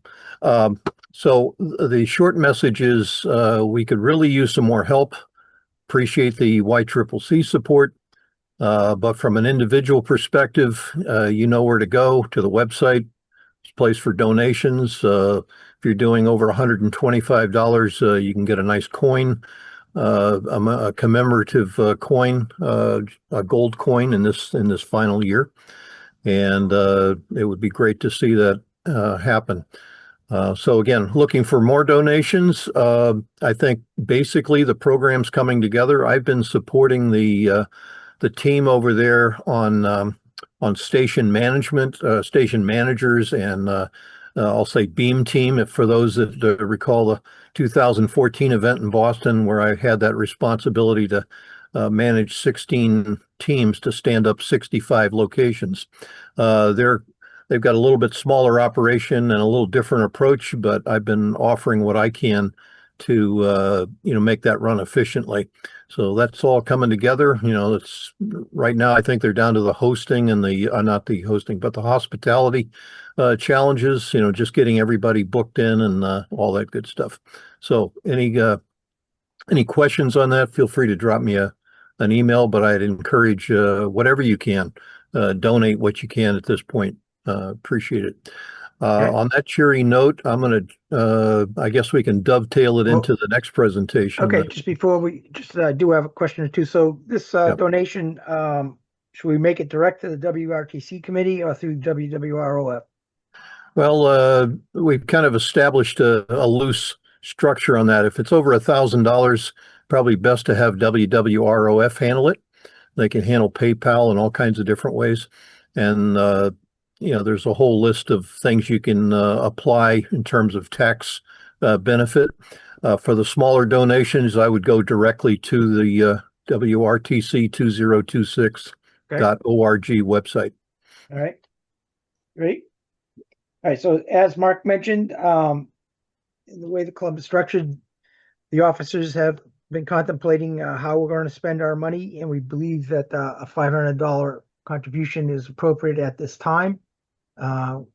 Speaker 5: So the short message is we could really use some more help. Appreciate the YCCC support. But from an individual perspective, you know where to go, to the website. It's a place for donations. If you're doing over $125, you can get a nice coin, a commemorative coin, a gold coin in this final year. And it would be great to see that happen. So again, looking for more donations. I think basically the program's coming together. I've been supporting the team over there on station management, station managers, and I'll say beam team. If for those that recall the 2014 event in Boston, where I had that responsibility to manage 16 teams to stand up 65 locations. They've got a little bit smaller operation and a little different approach, but I've been offering what I can to make that run efficiently. So that's all coming together. It's right now I think they're down to the hosting and the not the hosting, but the hospitality challenges. Just getting everybody booked in and all that good stuff. So any questions on that? Feel free to drop me an email, but I'd encourage whatever you can, donate what you can at this point. Appreciate it. On that cheery note, I'm going to, I guess we can dovetail it into the next presentation.
Speaker 1: Okay, just before we do have a question or two. So this donation, should we make it direct to the WRTC committee or through WWROF?
Speaker 5: Well, we've kind of established a loose structure on that. If it's over $1,000, probably best to have WWROF handle it. They can handle PayPal in all kinds of different ways. And there's a whole list of things you can apply in terms of tax benefit. For the smaller donations, I would go directly to the WRTC2026.org website.
Speaker 1: All right. Great. All right. So as Mark mentioned, in the way the club is structured, the officers have been contemplating how we're going to spend our money, and we believe that a $500 contribution is appropriate at this time.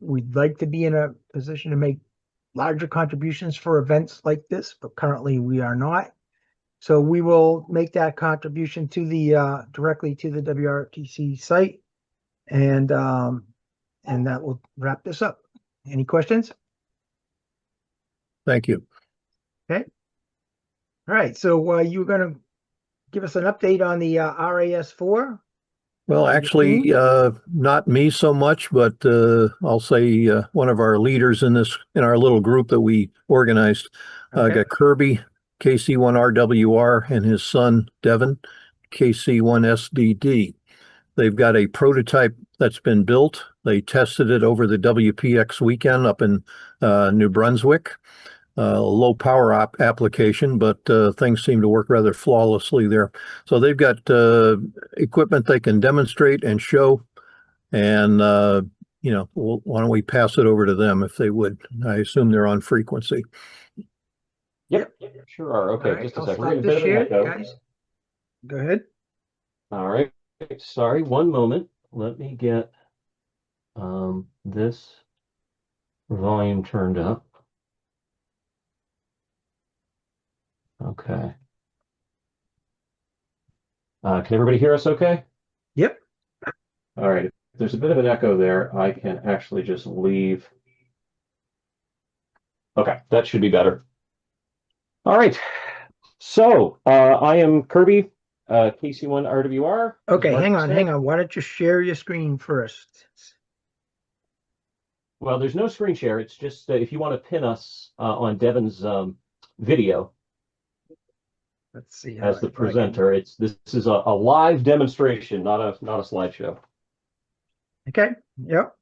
Speaker 1: We'd like to be in a position to make larger contributions for events like this, but currently we are not. So we will make that contribution to the directly to the WRTC site, and that will wrap this up. Any questions?
Speaker 5: Thank you.
Speaker 1: Okay. All right. So you were going to give us an update on the RAS4?
Speaker 5: Well, actually, not me so much, but I'll say one of our leaders in our little group that we organized, got Kirby, KC1RWR, and his son, Devin, KC1SDD. They've got a prototype that's been built. They tested it over the WPX weekend up in New Brunswick. Low power application, but things seem to work rather flawlessly there. So they've got equipment they can demonstrate and show, and why don't we pass it over to them if they would? I assume they're on frequency.
Speaker 15: Yep, sure are. Okay,
Speaker 1: right,
Speaker 15: just a
Speaker 1: I'll
Speaker 15: second.
Speaker 1: stop this share, guys. Go ahead.
Speaker 15: All right, sorry, one moment. Let me get this volume turned up. Okay. Can everybody hear us okay?
Speaker 1: Yep.
Speaker 15: All right. If there's a bit of an echo there, I can actually just leave. Okay, that should be better. All right. So I am Kirby, KC1RWR.
Speaker 1: Okay, hang on. Why don't you share your screen first?
Speaker 15: Well, there's no screen share. It's just if you want to pin us on Devin's video.
Speaker 1: Let's see
Speaker 15: as the presenter. This is a live demonstration, not a slideshow.
Speaker 1: Okay. Yep.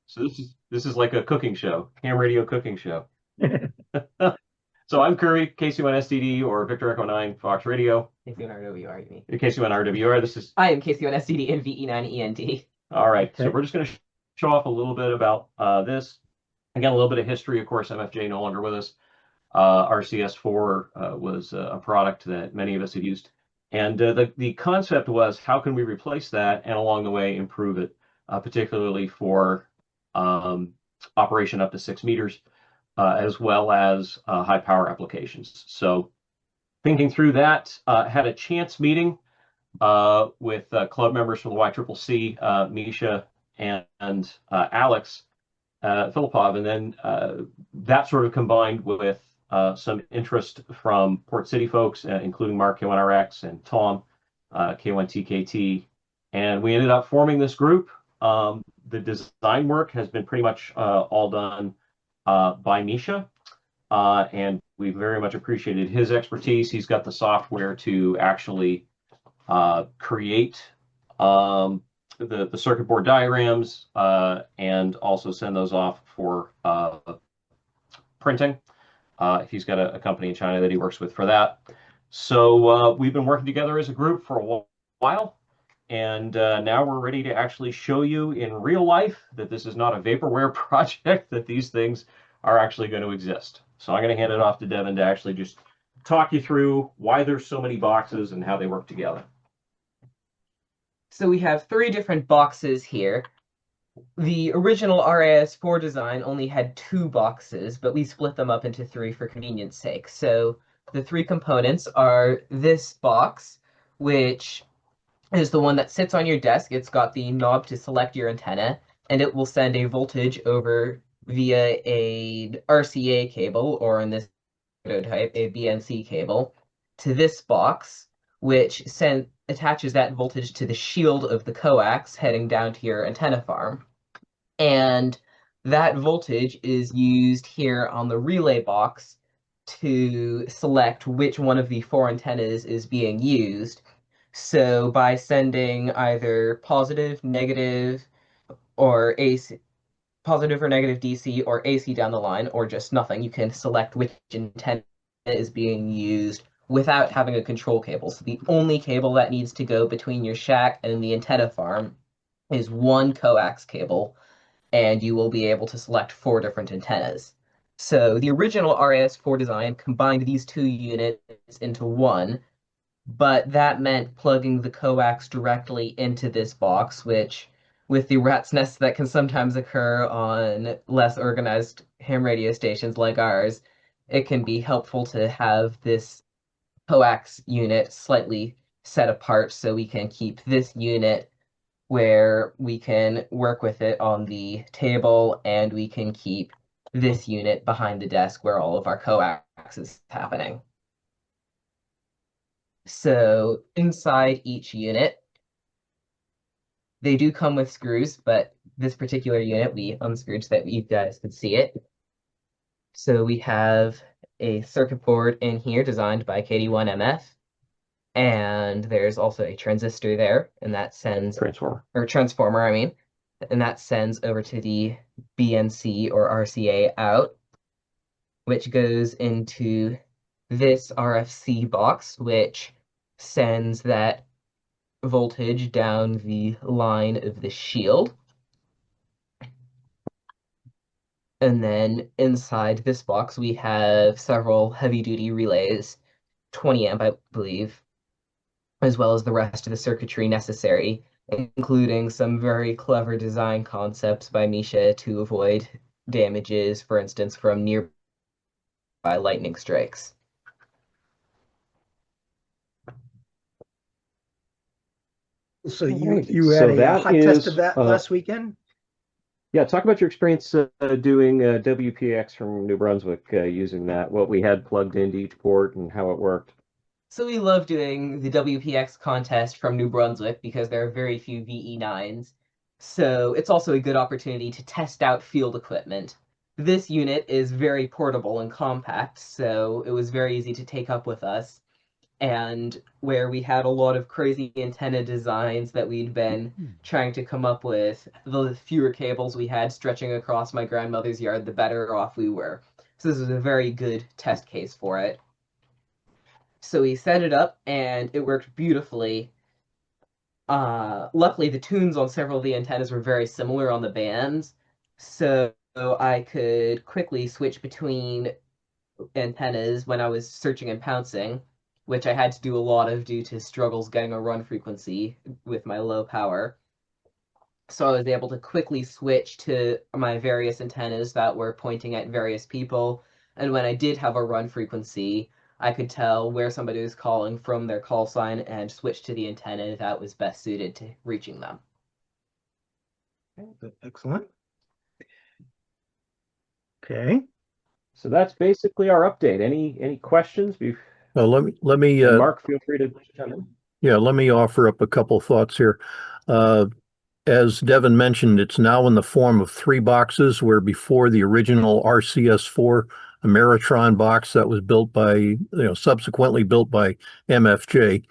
Speaker 15: So this is like a cooking show, ham radio cooking show. So I'm Curry, KC1STD or Victor Echo 9 Fox Radio.
Speaker 16: KC1RWR, you mean?
Speaker 15: KC1RWR. This is.
Speaker 16: I am KC1STD and VE9END.
Speaker 15: All right. So we're just going to show off a little bit about this. Again, a little bit of history. Of course, MFJ no longer with us. RCS4 was a product that many of us had used. And the concept was, how can we replace that and along the way improve it, particularly for operation up to 6 meters. As well as high power applications. So thinking through that, had a chance meeting with club members from the YCCC, Misha and Alex Filipov, and then that sort of combined with some interest from Port City folks, including Mark K1RX and Tom K1TKT, and we ended up forming this group. The design work has been pretty much all done by Misha, and we very much appreciated his expertise. He's got the software to actually create the circuit board diagrams and also send those off for printing. He's got a company in China that he works with for that. So we've been working together as a group for a while. And now we're ready to actually show you in real life that this is not a vaporware project, that these things are actually going to exist. So I'm going to hand it off to Devin to actually just talk you through why there's so many boxes and how they work together.
Speaker 16: So we have 3 different boxes here. The original RAS4 design only had 2 boxes, but we split them up into 3 for convenience sake. So the 3 components are this box, which is the one that sits on your desk. It's got the knob to select your antenna, and it will send a voltage over via a RCA cable, or in this prototype, a BNC cable, to this box, which attaches that voltage to the shield of the coax heading down to your antenna farm. And that voltage is used here on the relay box to select which one of the 4 antennas is being used. So by sending either positive, negative, or AC, positive or negative DC or AC down the line, or just nothing, you can select which antenna is being used without having a control cable. So the only cable that needs to go between your shack and the antenna farm is one coax cable, and you will be able to select 4 different antennas. So the original RAS4 design combined these 2 units into one, but that meant plugging the coax directly into this box, which, with the rat's nest that can sometimes occur on less organized ham radio stations like ours, it can be helpful to have this coax unit slightly set apart so we can keep this unit where we can work with it on the table, and we can keep this unit behind the desk where all of our coax is happening. So inside each unit, they do come with screws, but this particular unit we unscrewed so that you guys could see it. So we have a circuit board in here designed by KD1MF, and there's also a transistor there, and that sends transformer, I mean, and that sends over to the BNC or RCA out, which goes into this RFC box, which sends that voltage down the line of the shield. And then inside this box, we have several heavy-duty relays, 20 amp, I believe, as well as the rest of the circuitry necessary, including some very clever design concepts by Misha to avoid damages, for instance, from nearby lightning strikes.
Speaker 1: So you had a hot test of that last weekend?
Speaker 15: Yeah, talk about your experience doing WPX from New Brunswick, using that, what we had plugged into each port and how it worked.
Speaker 16: So we love doing the WPX contest from New Brunswick because there are very few VE9s. So it's also a good opportunity to test out field equipment. This unit is very portable and compact, so it was very easy to take up with us. and where we had a lot of crazy antenna designs that we'd been trying to come up with. The fewer cables we had stretching across my grandmother's yard, the better off we were. So this was a very good test case for it. So we set it up and it worked beautifully. Luckily, the tunes on several of the antennas were very similar on the bands, so I could quickly switch between antennas when I was searching and pouncing, which I had to do a lot of due to struggles getting a run frequency with my low power. So I was able to quickly switch to my various antennas that were pointing at various people, and when I did have a run frequency, I could tell where somebody was calling from their call sign and switch to the antenna that was best suited to reaching them.
Speaker 1: Excellent. Okay.
Speaker 15: So that's basically our update. Any questions?
Speaker 5: Let me
Speaker 15: and Mark, feel free to chime in.
Speaker 5: Yeah, let me offer up a couple thoughts here. As Devin mentioned, it's now in the form of 3 boxes, where before the original RCS4 Ameritron box that was built by, subsequently built by MFJ,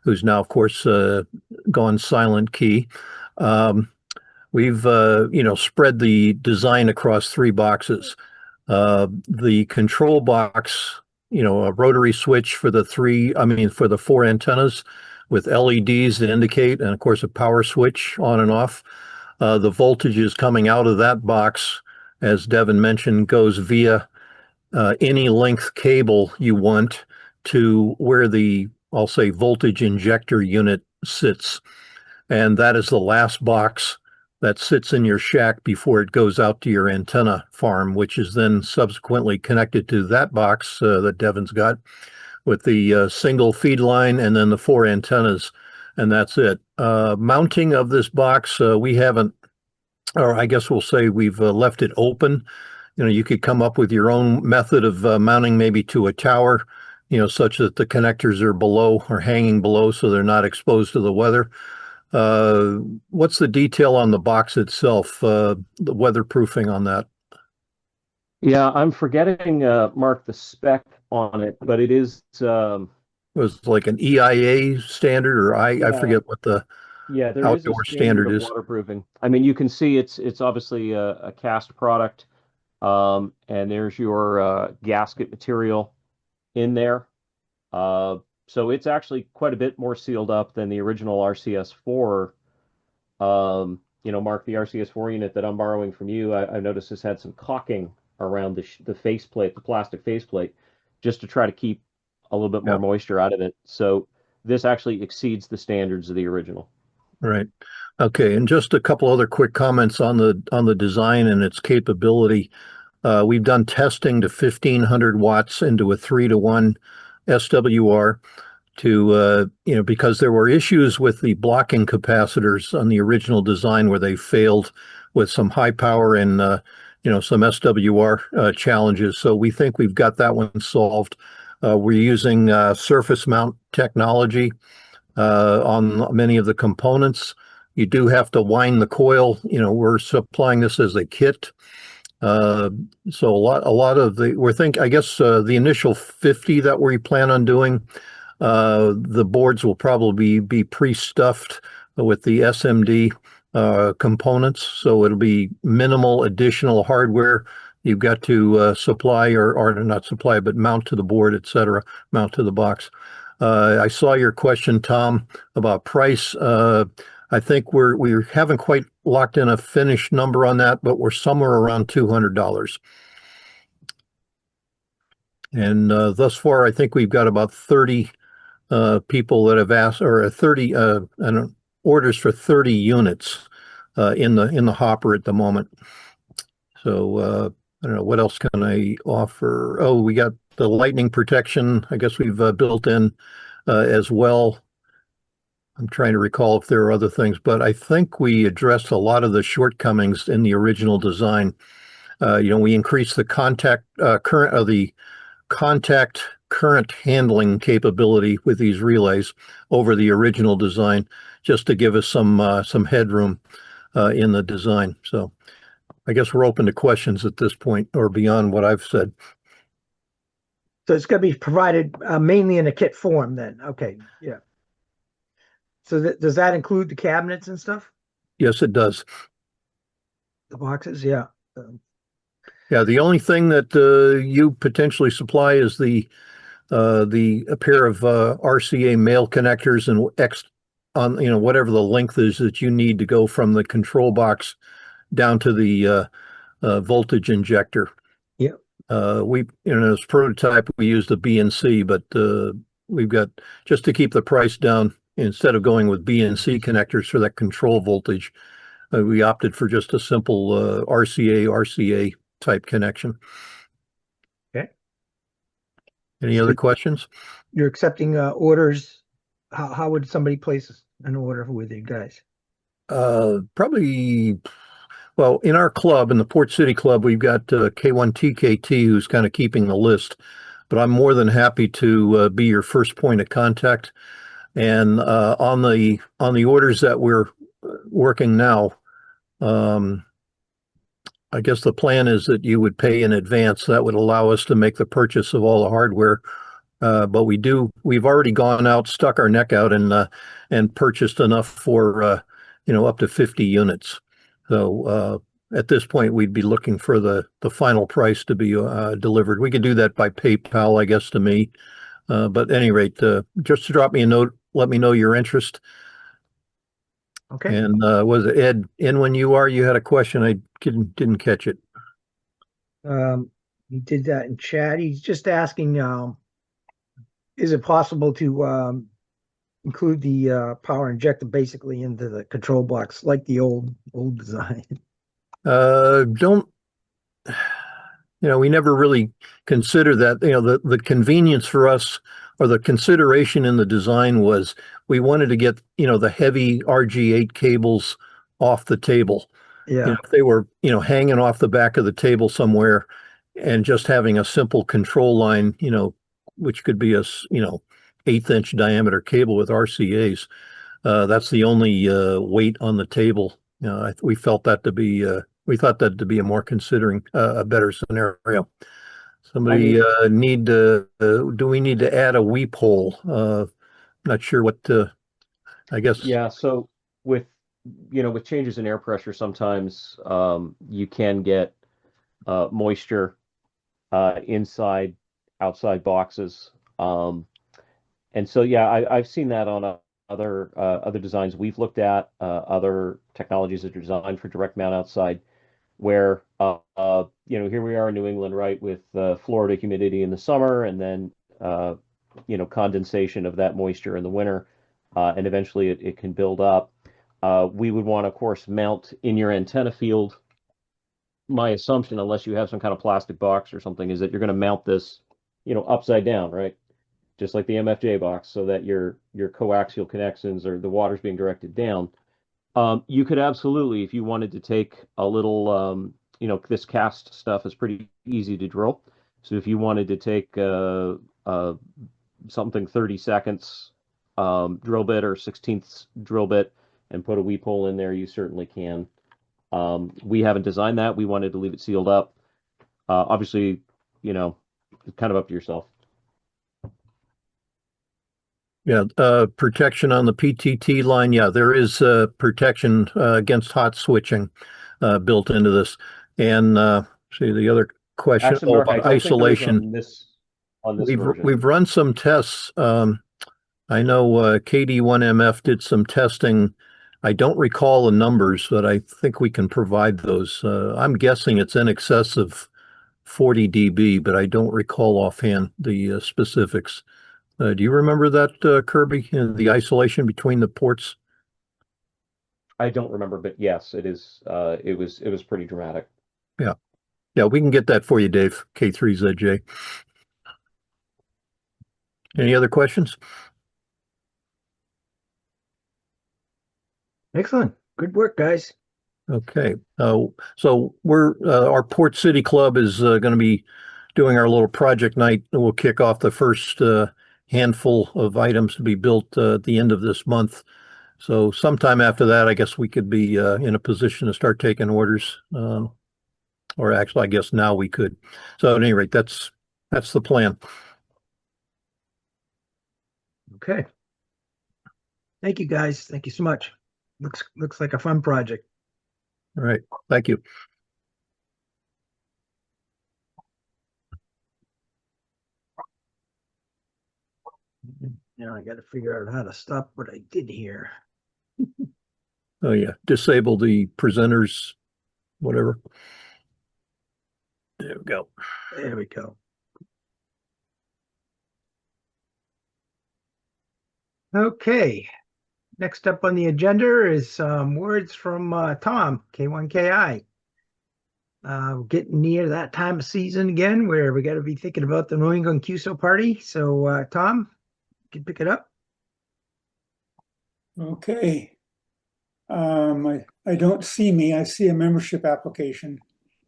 Speaker 5: who's now, of course, gone silent key. We've, spread the design across 3 boxes. The control box, a rotary switch for the 4 antennas with LEDs that indicate, and of course a power switch on and off. The voltages coming out of that box, as Devin mentioned, goes via any length cable you want to where the, I'll say, voltage injector unit sits. And that is the last box that sits in your shack before it goes out to your antenna farm, which is then subsequently connected to that box that Devin's got with the single feed line and then the 4 antennas, and that's it. Mounting of this box, we haven't, or I guess we'll say we've left it open. You could come up with your own method of mounting maybe to a tower, such that the connectors are below or hanging below so they're not exposed to the weather. What's the detail on the box itself, the weatherproofing on that?
Speaker 15: Yeah, I'm forgetting, Mark, the spec on it, but it is. It
Speaker 5: was like an EIA standard, or I forget what the
Speaker 15: there
Speaker 5: outdoor
Speaker 15: is a standard
Speaker 5: is.
Speaker 15: of waterproofing. I mean, you can see it's obviously a cast product, and there's your gasket material in there. So it's actually quite a bit more sealed up than the original RCS4. Mark, the RCS4 unit that I'm borrowing from you, I've noticed has had some caulking around the faceplate, the plastic faceplate, just to try to keep a little bit more moisture out of it. So this actually exceeds the standards of the original.
Speaker 5: Right. Okay. And just a couple other quick comments on the design and its capability. We've done testing to 1500 watts into a 3-to-1 SWR to, because there were issues with the blocking capacitors on the original design where they failed with some high power and, some SWR challenges. So we think we've got that one solved. We're using surface mount technology on many of the components. You do have to wind the coil. We're supplying this as a kit. So a lot of the initial 50 that we plan on doing, the boards will probably be pre-stuffed with the SMD components. So it'll be minimal additional hardware you've got to supply or not supply, but mount to the board, etc., mount to the box. I saw your question, Tom, about price. I think we haven't quite locked in a finished number on that, but we're somewhere around $200. And thus far, I think we've got about 30 people that have asked, or 30 orders for 30 units in the hopper at the moment. So I don't know, what else can I offer? Oh, we got the lightning protection. I guess we've built in as well. I'm trying to recall if there are other things, but I think we addressed a lot of the shortcomings in the original design. We increased the contact current handling capability with these relays over the original design, just to give us some headroom in the design. So I guess we're open to questions at this point or beyond what I've said.
Speaker 1: So it's going to be provided mainly in a kit form then. Okay. Yeah. So does that include the cabinets and stuff?
Speaker 5: Yes, it does.
Speaker 1: The boxes? Yeah.
Speaker 5: Yeah, the only thing that you potentially supply is a pair of RCA male connectors and X on, whatever the length is that you need to go from the control box down to the voltage injector.
Speaker 1: Yeah.
Speaker 5: As prototype, we used a BNC, but we've got, just to keep the price down, instead of going with BNC connectors for that control voltage, we opted for just a simple RCA type connection.
Speaker 1: Okay.
Speaker 5: Any other questions?
Speaker 1: You're accepting orders. How would somebody place an order with you guys?
Speaker 5: Probably, well, in our club, in the Port City Club, we've got K1TKT who's kind of keeping the list, but I'm more than happy to be your first point of contact. And on the orders that we're working now, I guess the plan is that you would pay in advance. That would allow us to make the purchase of all the hardware. But we've already gone out, stuck our neck out, and purchased enough for up to 50 units. So at this point, we'd be looking for the final price to be delivered. We could do that by PayPal, I guess, to me. But at any rate, just to drop me a note, let me know your interest.
Speaker 1: Okay.
Speaker 5: And was it Ed in when you are? You had a question. I didn't catch it.
Speaker 1: He did that in chat. He's just asking, is it possible to include the power injector basically into the control box like the old design?
Speaker 5: We never really consider that. The convenience for us, or the consideration in the design, was we wanted to get the heavy RG8 cables off the table.
Speaker 1: Yeah.
Speaker 5: If they were hanging off the back of the table somewhere, and just having a simple control line, which could be a 1/8 inch diameter cable with RCAs. That's the only weight on the table. We thought that to be a more considering a better scenario. Somebody do we need to add a weep hole? Not sure what I guess.
Speaker 15: Yeah, so with changes in air pressure, sometimes you can get moisture inside outside boxes. And so, yeah, I've seen that on other designs we've looked at, other technologies that are designed for direct mount outside, where here we are in New England, right, with Florida humidity in the summer, and then condensation of that moisture in the winter, and eventually it can build up. We would want to, of course, mount in your antenna field. My assumption, unless you have some kind of plastic box or something, is that you're going to mount this, upside down, right? Just like the MFJ box, so that your coaxial connections, or the water's being directed down. You could absolutely, if you wanted to take a little, this cast stuff is pretty easy to drill. So if you wanted to take something 30 seconds drill bit or 1/16 drill bit and put a weep hole in there, you certainly can. We haven't designed that. We wanted to leave it sealed up. Obviously, it's kind of up to yourself.
Speaker 5: Yeah, protection on the PTT line. Yeah, there is protection against hot switching built into this. And see the other question.
Speaker 15: Actually, Mark,
Speaker 5: about isolation.
Speaker 15: On this version.
Speaker 5: We've run some tests. I know KD1MF did some testing. I don't recall the numbers, but I think we can provide those. I'm guessing it's in excess of 40 dB, but I don't recall offhand the specifics. Do you remember that, Kirby, the isolation between the ports?
Speaker 15: I don't remember, but yes, it is. It was pretty dramatic.
Speaker 5: Yeah. Yeah, we can get that for you, Dave. K3ZJ. Any other questions?
Speaker 1: Excellent. Good work, guys.
Speaker 5: Okay. So we're our Port City Club is going to be doing our little project night. We'll kick off the first handful of items to be built at the end of this month. So sometime after that, I guess we could be in a position to start taking orders. Or actually, I guess now we could. So at any rate, that's the plan.
Speaker 1: Okay. Thank you, guys. Thank you so much. Looks like a fun project.
Speaker 5: All right. Thank you.
Speaker 1: Now I got to figure out how to stop what I did here.
Speaker 5: Oh yeah, disable the presenters, whatever. There we go.
Speaker 1: There we go. Okay. Next up on the agenda is some words from Tom, K1KI. We're getting near that time of season again where we got to be thinking about the New England QSO party. So, Tom, you can pick it up.
Speaker 17: Okay. I don't see me. I see a membership application.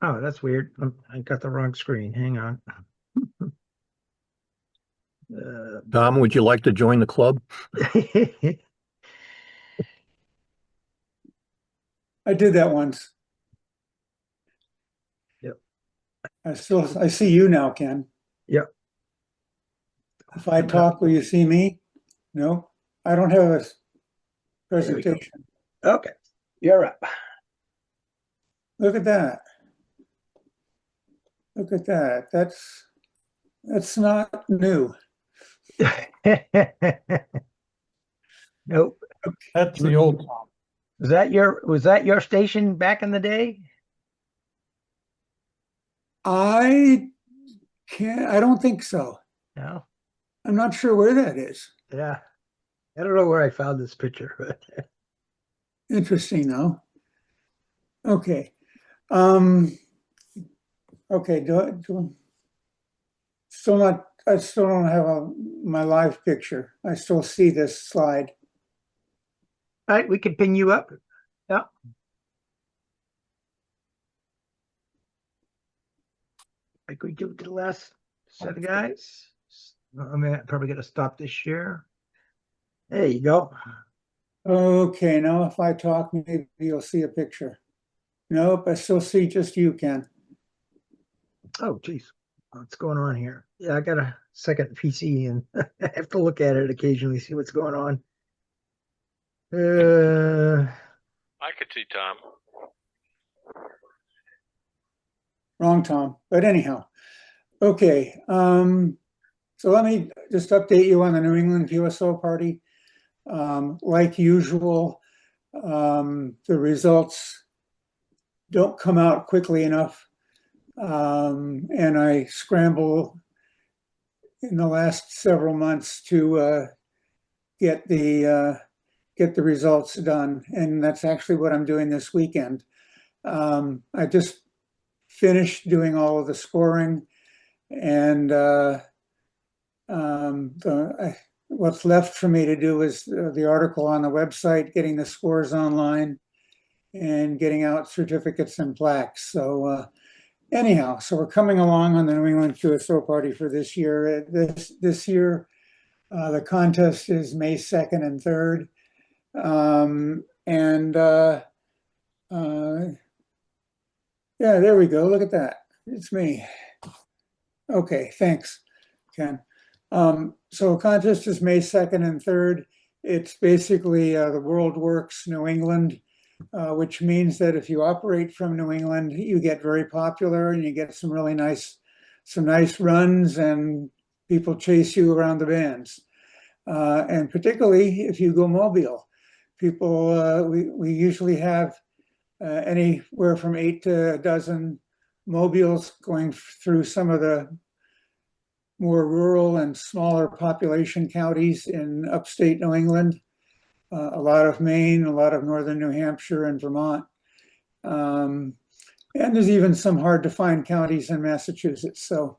Speaker 1: Oh, that's weird. I got the wrong screen. Hang on.
Speaker 5: Tom, would you like to join the club?
Speaker 17: I did that once.
Speaker 1: Yep.
Speaker 17: I see you now, Ken.
Speaker 1: Yep.
Speaker 17: If I talk, will you see me? No, I don't have a presentation.
Speaker 1: Okay, you're up.
Speaker 17: Look at that. Look at that. That's not new.
Speaker 1: Nope.
Speaker 17: That's the old Tom.
Speaker 1: Was that your station back in the day?
Speaker 17: I don't think so.
Speaker 1: No.
Speaker 17: I'm not sure where that is.
Speaker 1: Yeah. I don't know where I found this picture, but
Speaker 17: interesting though. Okay. Okay, I still don't have my live picture. I still see this slide.
Speaker 1: All right, we can ping you up. Yeah. Like we do with the last set of guys. I'm probably gonna stop this share. There you go.
Speaker 17: Okay, now if I talk, maybe you'll see a picture. Nope, I still see just you, Ken.
Speaker 1: Oh, geez. What's going on here? Yeah, I got a second PC and I have to look at it occasionally, see what's going on.
Speaker 18: I could see Tom.
Speaker 17: Wrong Tom, but anyhow. Okay, so let me just update you on the New England QSO party. Like usual, the results don't come out quickly enough. And I scramble in the last several months to get the results done, and that's actually what I'm doing this weekend. I just finished doing all of the scoring, and what's left for me to do is the article on the website, getting the scores online, and getting out certificates and plaques. So anyhow, so we're coming along on the New England QSO party for this year. This year, the contest is May 2nd and 3rd. Yeah, there we go. Look at that. It's me. Okay, thanks, Ken. So contest is May 2nd and 3rd. It's basically the World Works New England, which means that if you operate from New England, you get very popular and you get some really nice runs, and people chase you around the bands. And particularly if you go mobile, people, we usually have anywhere from 8 to a dozen mobiles going through some of the more rural and smaller population counties in upstate New England. A lot of Maine, a lot of northern New Hampshire and Vermont. And there's even some hard to find counties in Massachusetts. So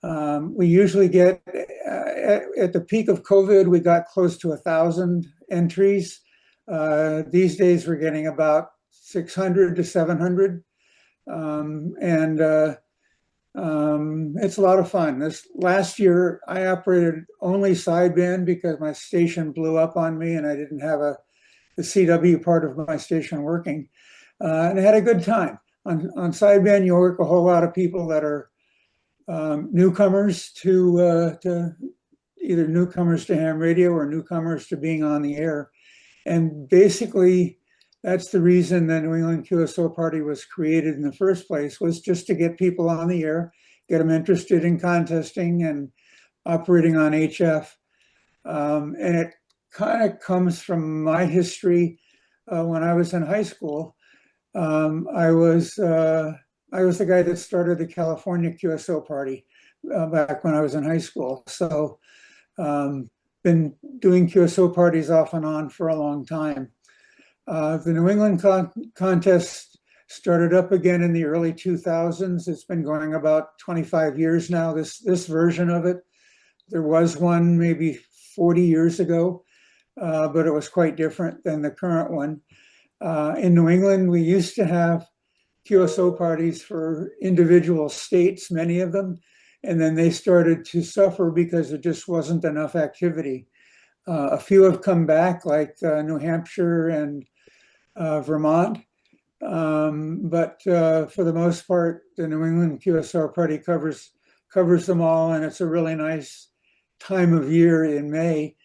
Speaker 17: we usually get, at the peak of COVID, we got close to 1,000 entries. These days we're getting about 600 to 700. It's a lot of fun. This last year, I operated only sideband because my station blew up on me and I didn't have the CW part of my station working. And I had a good time. On sideband, you work a whole lot of people that are newcomers to either newcomers to ham radio or newcomers to being on the air. And basically, that's the reason the New England QSO Party was created in the first place, was just to get people on the air, get them interested in contesting and operating on HF. And it kind of comes from my history. When I was in high school, I was the guy that started the California QSO Party back when I was in high school. So been doing QSO parties off and on for a long time. The New England contest started up again in the early 2000s. It's been going about 25 years now, this version of it. There was one maybe 40 years ago, but it was quite different than the current one. In New England, we used to have QSO parties for individual states, many of them, and then they started to suffer because there just wasn't enough activity. A few have come back, like New Hampshire and Vermont, but for the most part, the New England QSO party covers them all, and it's a really nice time of year in May,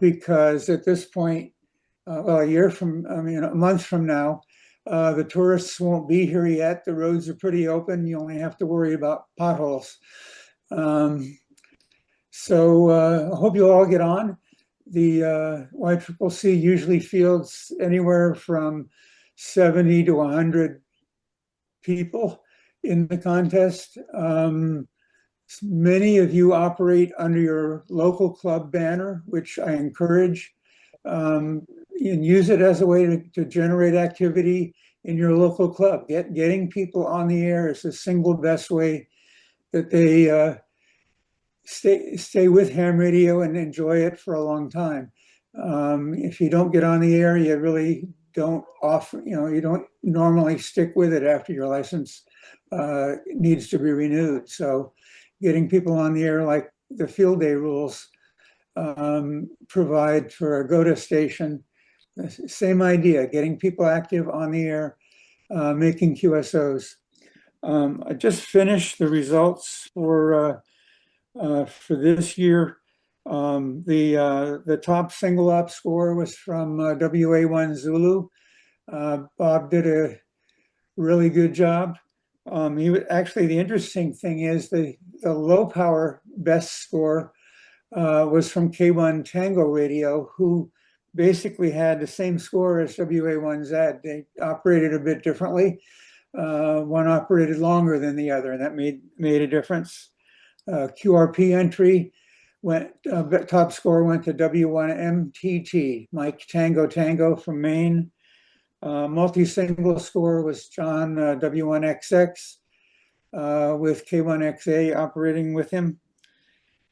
Speaker 17: because at this point, well, a month from now, the tourists won't be here yet. The roads are pretty open. You only have to worry about potholes. So I hope you all get on. The YCCC usually fields anywhere from 70 to 100 people in the contest. Many of you operate under your local club banner, which I encourage, and use it as a way to generate activity in your local club. Getting people on the air is the single best way that they stay with ham radio and enjoy it for a long time. If you don't get on the air, you really don't you don't normally stick with it after your license needs to be renewed. So getting people on the air, like the field day rules provide for a go-to station. Same idea, getting people active on the air, making QSOs. I just finished the results for this year. The top single op score was from WA1 Zulu. Bob did a really good job. Actually, the interesting thing is the low power best score was from K1 Tango Radio, who basically had the same score as WA1Z. They operated a bit differently. One operated longer than the other, and that made a difference. QRP entry top score went to W1MTT, Mike Tango Tango from Maine. Multi-single score was John W1XX with K1XA operating with him.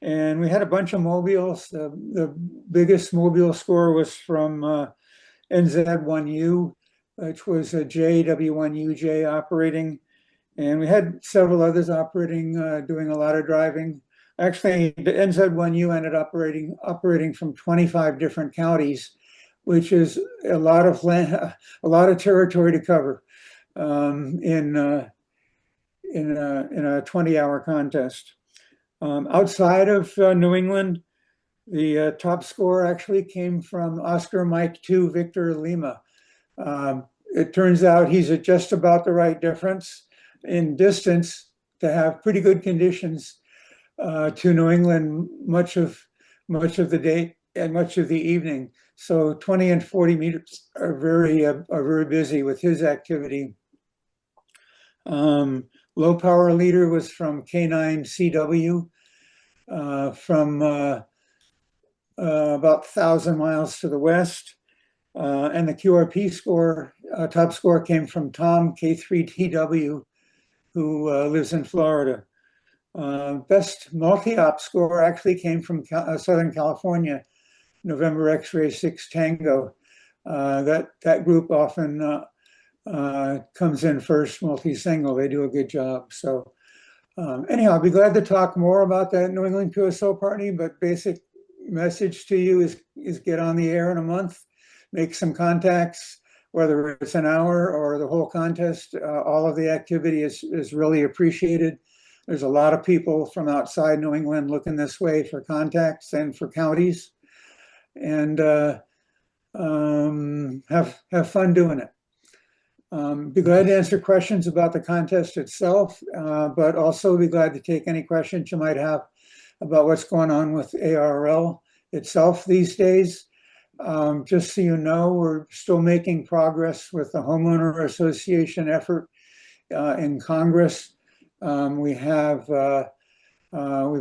Speaker 17: And we had a bunch of mobiles. The biggest mobile score was from NZ1U, which was a JW1UJ operating. And we had several others operating, doing a lot of driving. Actually, the NZ1U ended up operating from 25 different counties, which is a lot of land, a lot of territory to cover in a 20-hour contest. Outside of New England, the top score actually came from Oscar Mike 2 Victor Lima. It turns out he's at just about the right difference in distance to have pretty good conditions to New England much of the day and much of the evening. So 20 and 40 meters are very busy with his activity. Low power leader was from K9CW from about 1,000 miles to the west. And the QRP score, top score came from Tom K3TW, who lives in Florida. Best multi-op score actually came from Southern California, November X-ray 6 Tango. That group often comes in first, multi-single. They do a good job. So anyhow, I'll be glad to talk more about that New England QSO party, but basic message to you is get on the air in a month, make some contacts, whether it's an hour or the whole contest. All of the activity is really appreciated. There's a lot of people from outside New England looking this way for contacts and for counties, and have fun doing it. Be glad to answer questions about the contest itself, but also be glad to take any questions you might have about what's going on with ARL itself these days. Just so you know, we're still making progress with the homeowner association effort in Congress. We've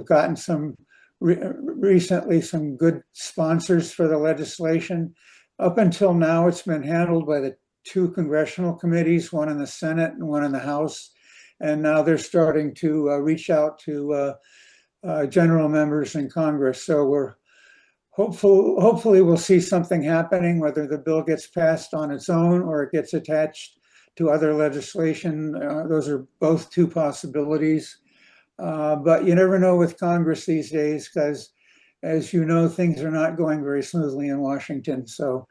Speaker 17: gotten some recently some good sponsors for the legislation. Up until now, it's been handled by the two congressional committees, one in the Senate and one in the House. And now they're starting to reach out to general members in Congress. So we're hopefully we'll see something happening, whether the bill gets passed on its own or it gets attached to other legislation. Those are both two possibilities. But you never know with Congress these days, because as you know, things are not going very smoothly in Washington. So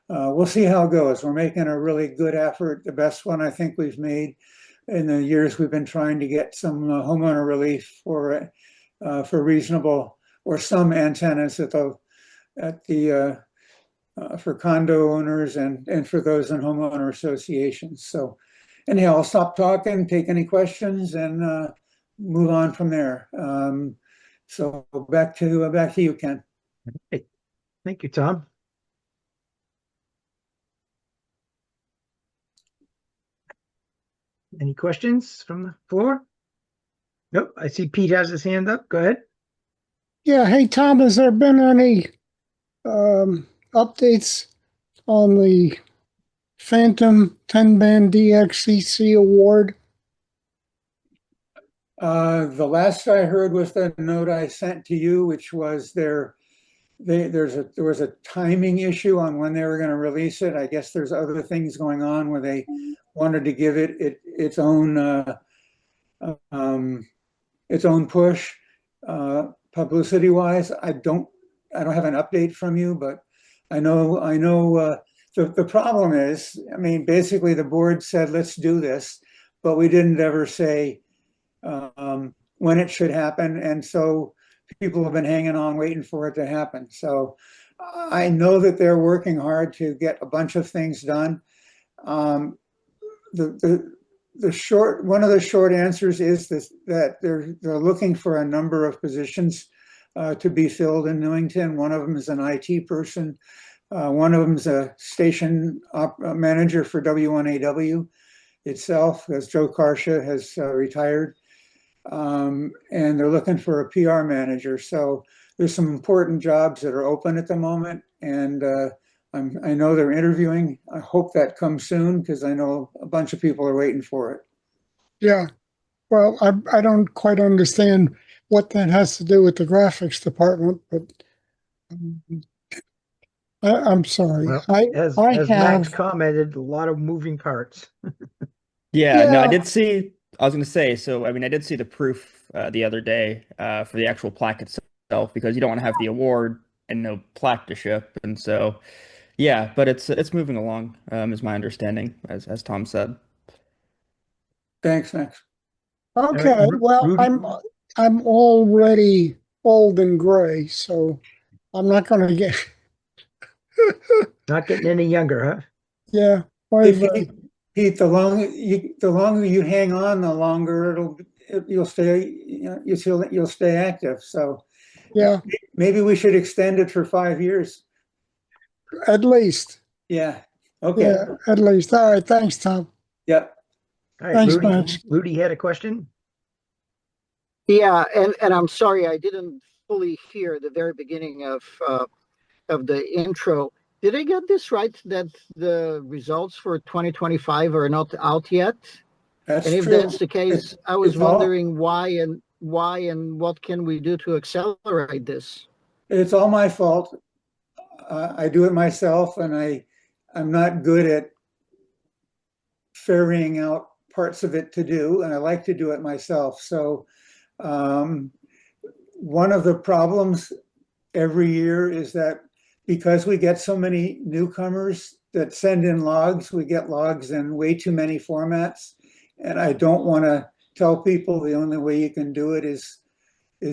Speaker 17: we'll see how it goes. We're making a really good effort, the best one I think we've made in the years we've been trying to get some homeowner relief for reasonable or some antennas for condo owners and for those in homeowner associations. So anyhow, I'll stop talking, take any questions, and move on from there. So back to you, Ken.
Speaker 1: Hey, thank you, Tom. Any questions from the floor? Nope. I see Pete has his hand up. Go ahead.
Speaker 11: Yeah. Hey, Tom, has there been any updates on the Phantom 10-band DXCC award?
Speaker 17: The last I heard was the note I sent to you, which was there was a timing issue on when they were going to release it. I guess there's other things going on where they wanted to give it its own push publicity wise. I don't have an update from you, but I know the problem is, I mean, basically the board said let's do this, but we didn't ever say when it should happen, and so people have been hanging on waiting for it to happen. So I know that they're working hard to get a bunch of things done. One of the short answers is that they're looking for a number of positions to be filled in Newington. One of them is an IT person. One of them is a station manager for W1AW itself, as Joe Karsha has retired. And they're looking for a PR manager. So there's some important jobs that are open at the moment, and I know they're interviewing. I hope that comes soon, because I know a bunch of people are waiting for it.
Speaker 11: Yeah. Well, I don't quite understand what that has to do with the graphics department, but I'm sorry.
Speaker 1: Well,
Speaker 11: I
Speaker 1: as
Speaker 11: have
Speaker 1: Max commented, a lot of moving parts.
Speaker 19: Yeah, no, I
Speaker 11: Yeah.
Speaker 19: did see. I was going to say, so I mean, I did see the proof the other day for the actual plaque itself, because you don't want to have the award and no plaque to ship, and so yeah, but it's moving along, is my understanding, as Tom said.
Speaker 17: Thanks, Max.
Speaker 11: Okay. Well,
Speaker 1: Rudy?
Speaker 11: I'm already old and gray, so I'm not going to get.
Speaker 1: Not getting any younger, huh?
Speaker 11: Yeah.
Speaker 17: Pete, the longer you hang on, the longer you'll stay active. So
Speaker 11: Yeah.
Speaker 17: maybe we should extend it for 5 years.
Speaker 11: At least.
Speaker 17: Yeah. Okay.
Speaker 11: Yeah. At least. All right. Thanks, Tom.
Speaker 17: Yep.
Speaker 1: All right,
Speaker 11: Thanks, Max.
Speaker 1: Rudy had a question.
Speaker 2: Yeah, and I'm sorry I didn't fully hear the very beginning of the intro. Did I get this right, that the results for 2025 are not out yet?
Speaker 17: That's
Speaker 2: and if
Speaker 17: true.
Speaker 2: that's the case, I was wondering why and what can we do to accelerate this?
Speaker 17: It's all my fault. I do it myself, and I'm not good at ferrying out parts of it to do, and I like to do it myself. So one of the problems every year is that because we get so many newcomers that send in logs, we get logs in way too many formats, and I don't want to tell people the only way you can do it is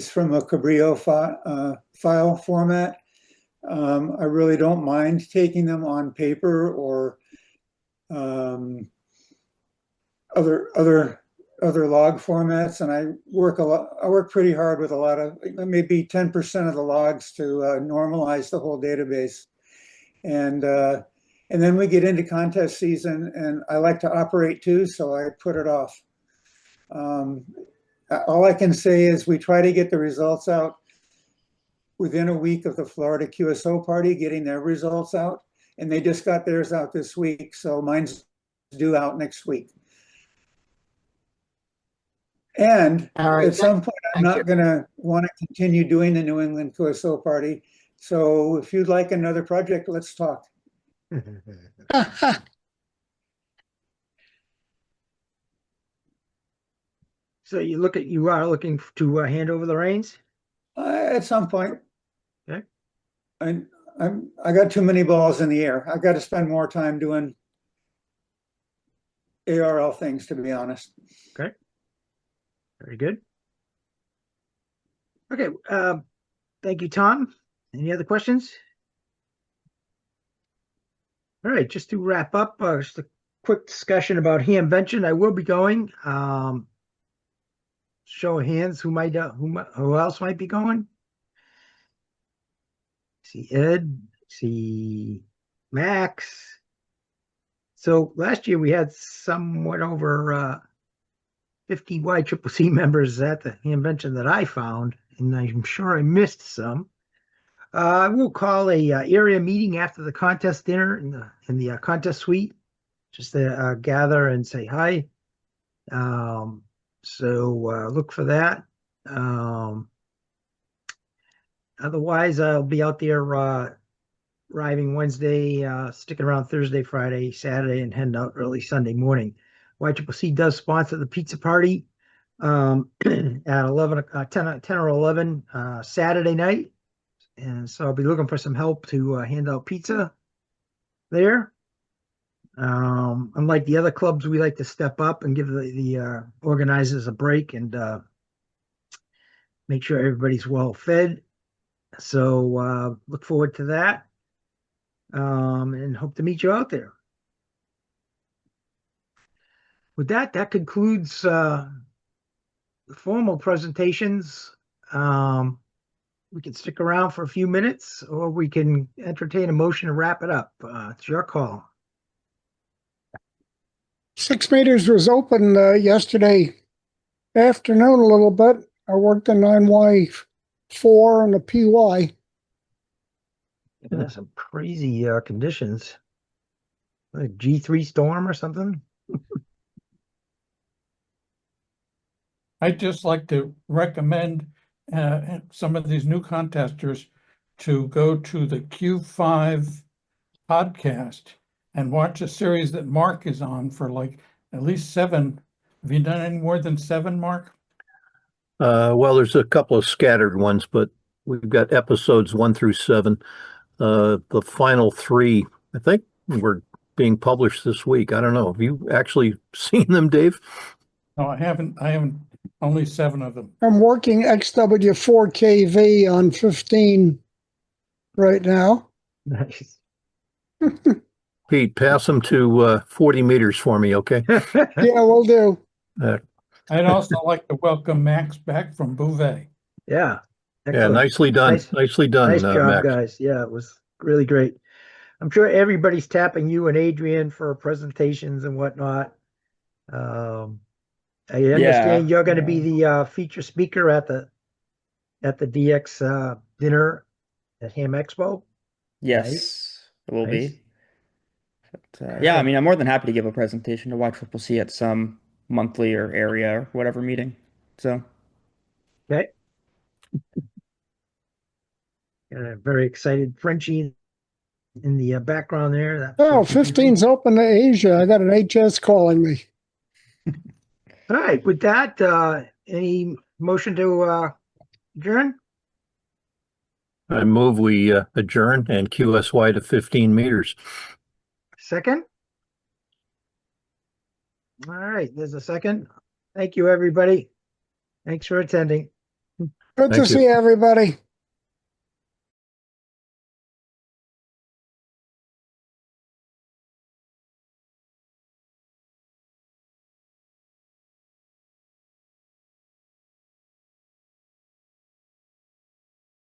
Speaker 17: from a Cabrillo file format. I really don't mind taking them on paper or other log formats, and I work pretty hard with a lot of, maybe 10% of the logs to normalize the whole database. And then we get into contest season, and I like to operate too, so I put it off. All I can say is we try to get the results out within a week of the Florida QSO party getting their results out, and they just got theirs out this week, so mine's due out next week. And at some point, I'm not going to want to continue doing the New England QSO party. So if you'd like another project, let's talk.
Speaker 1: So you are looking to hand over the reins?
Speaker 17: At some point.
Speaker 1: Okay.
Speaker 17: I got too many balls in the air. I got to spend more time doing ARL things, to be honest.
Speaker 1: Okay. Very good. Okay. Thank you, Tom. Any other questions? All right. Just to wrap up, just a quick discussion about Hamvention. I will be going. Show of hands, who else might be going? See Ed, see Max. So last year we had somewhat over 50 YCCC members at the Hamvention that I found, and I'm sure I missed some. I will call a area meeting after the contest dinner in the contest suite, just to gather and say hi. So look for that. Otherwise, I'll be out there arriving Wednesday, sticking around Thursday, Friday, Saturday, and heading out early Sunday morning. YCCC does sponsor the pizza party at 10 or 11 Saturday night. And so I'll be looking for some help to hand out pizza there. Unlike the other clubs, we like to step up and give the organizers a break and make sure everybody's well fed. So look forward to that, and hope to meet you out there. With that concludes the formal presentations. We can stick around for a few minutes, or we can entertain a motion to wrap it up. It's your call.
Speaker 11: 6 meters was open yesterday afternoon a little bit. I worked the 9Y4 and the PY.
Speaker 1: Yeah, some crazy conditions. Like G3 storm or something.
Speaker 9: I'd just like to recommend some of these new contesters to go to the Q5 podcast and watch a series that Mark is on for like at least 7. Have you done any more than 7, Mark?
Speaker 5: Well, there's a couple of scattered ones, but we've got episodes 1 through 7. The final 3, I think, were being published this week. I don't know. Have you actually seen them, Dave?
Speaker 9: No, I haven't. Only 7 of them.
Speaker 11: I'm working XW4KV on 15 right now.
Speaker 1: Nice.
Speaker 5: Pete, pass them to 40 meters for me, okay?
Speaker 11: Yeah, we'll do.
Speaker 9: I'd also like to welcome Max back from Bouvet.
Speaker 1: Yeah.
Speaker 5: Yeah,
Speaker 1: Excellent.
Speaker 5: nicely done. Nicely done,
Speaker 1: Nice job,
Speaker 5: Max.
Speaker 1: guys. Yeah, it was really great. I'm sure everybody's tapping you and Adrian for presentations and whatnot. I understand you're going to be the feature speaker at the DX dinner at Ham Expo.
Speaker 19: Yes,
Speaker 1: Nice.
Speaker 19: it will
Speaker 1: Nice.
Speaker 19: be. But, yeah, I mean, I'm more than happy to give a presentation to YCCC at some monthly or area or whatever meeting. So,
Speaker 1: Okay. Got a very excited Frenchie in the background there.
Speaker 11: Oh, 15's open to Asia. I got an HS calling me.
Speaker 1: All right. With that, any motion to adjourn?
Speaker 5: I move we adjourn and QSY to 15 meters.
Speaker 1: Second? All right. There's a second. Thank you, everybody. Thanks for attending.
Speaker 11: Good to see everybody.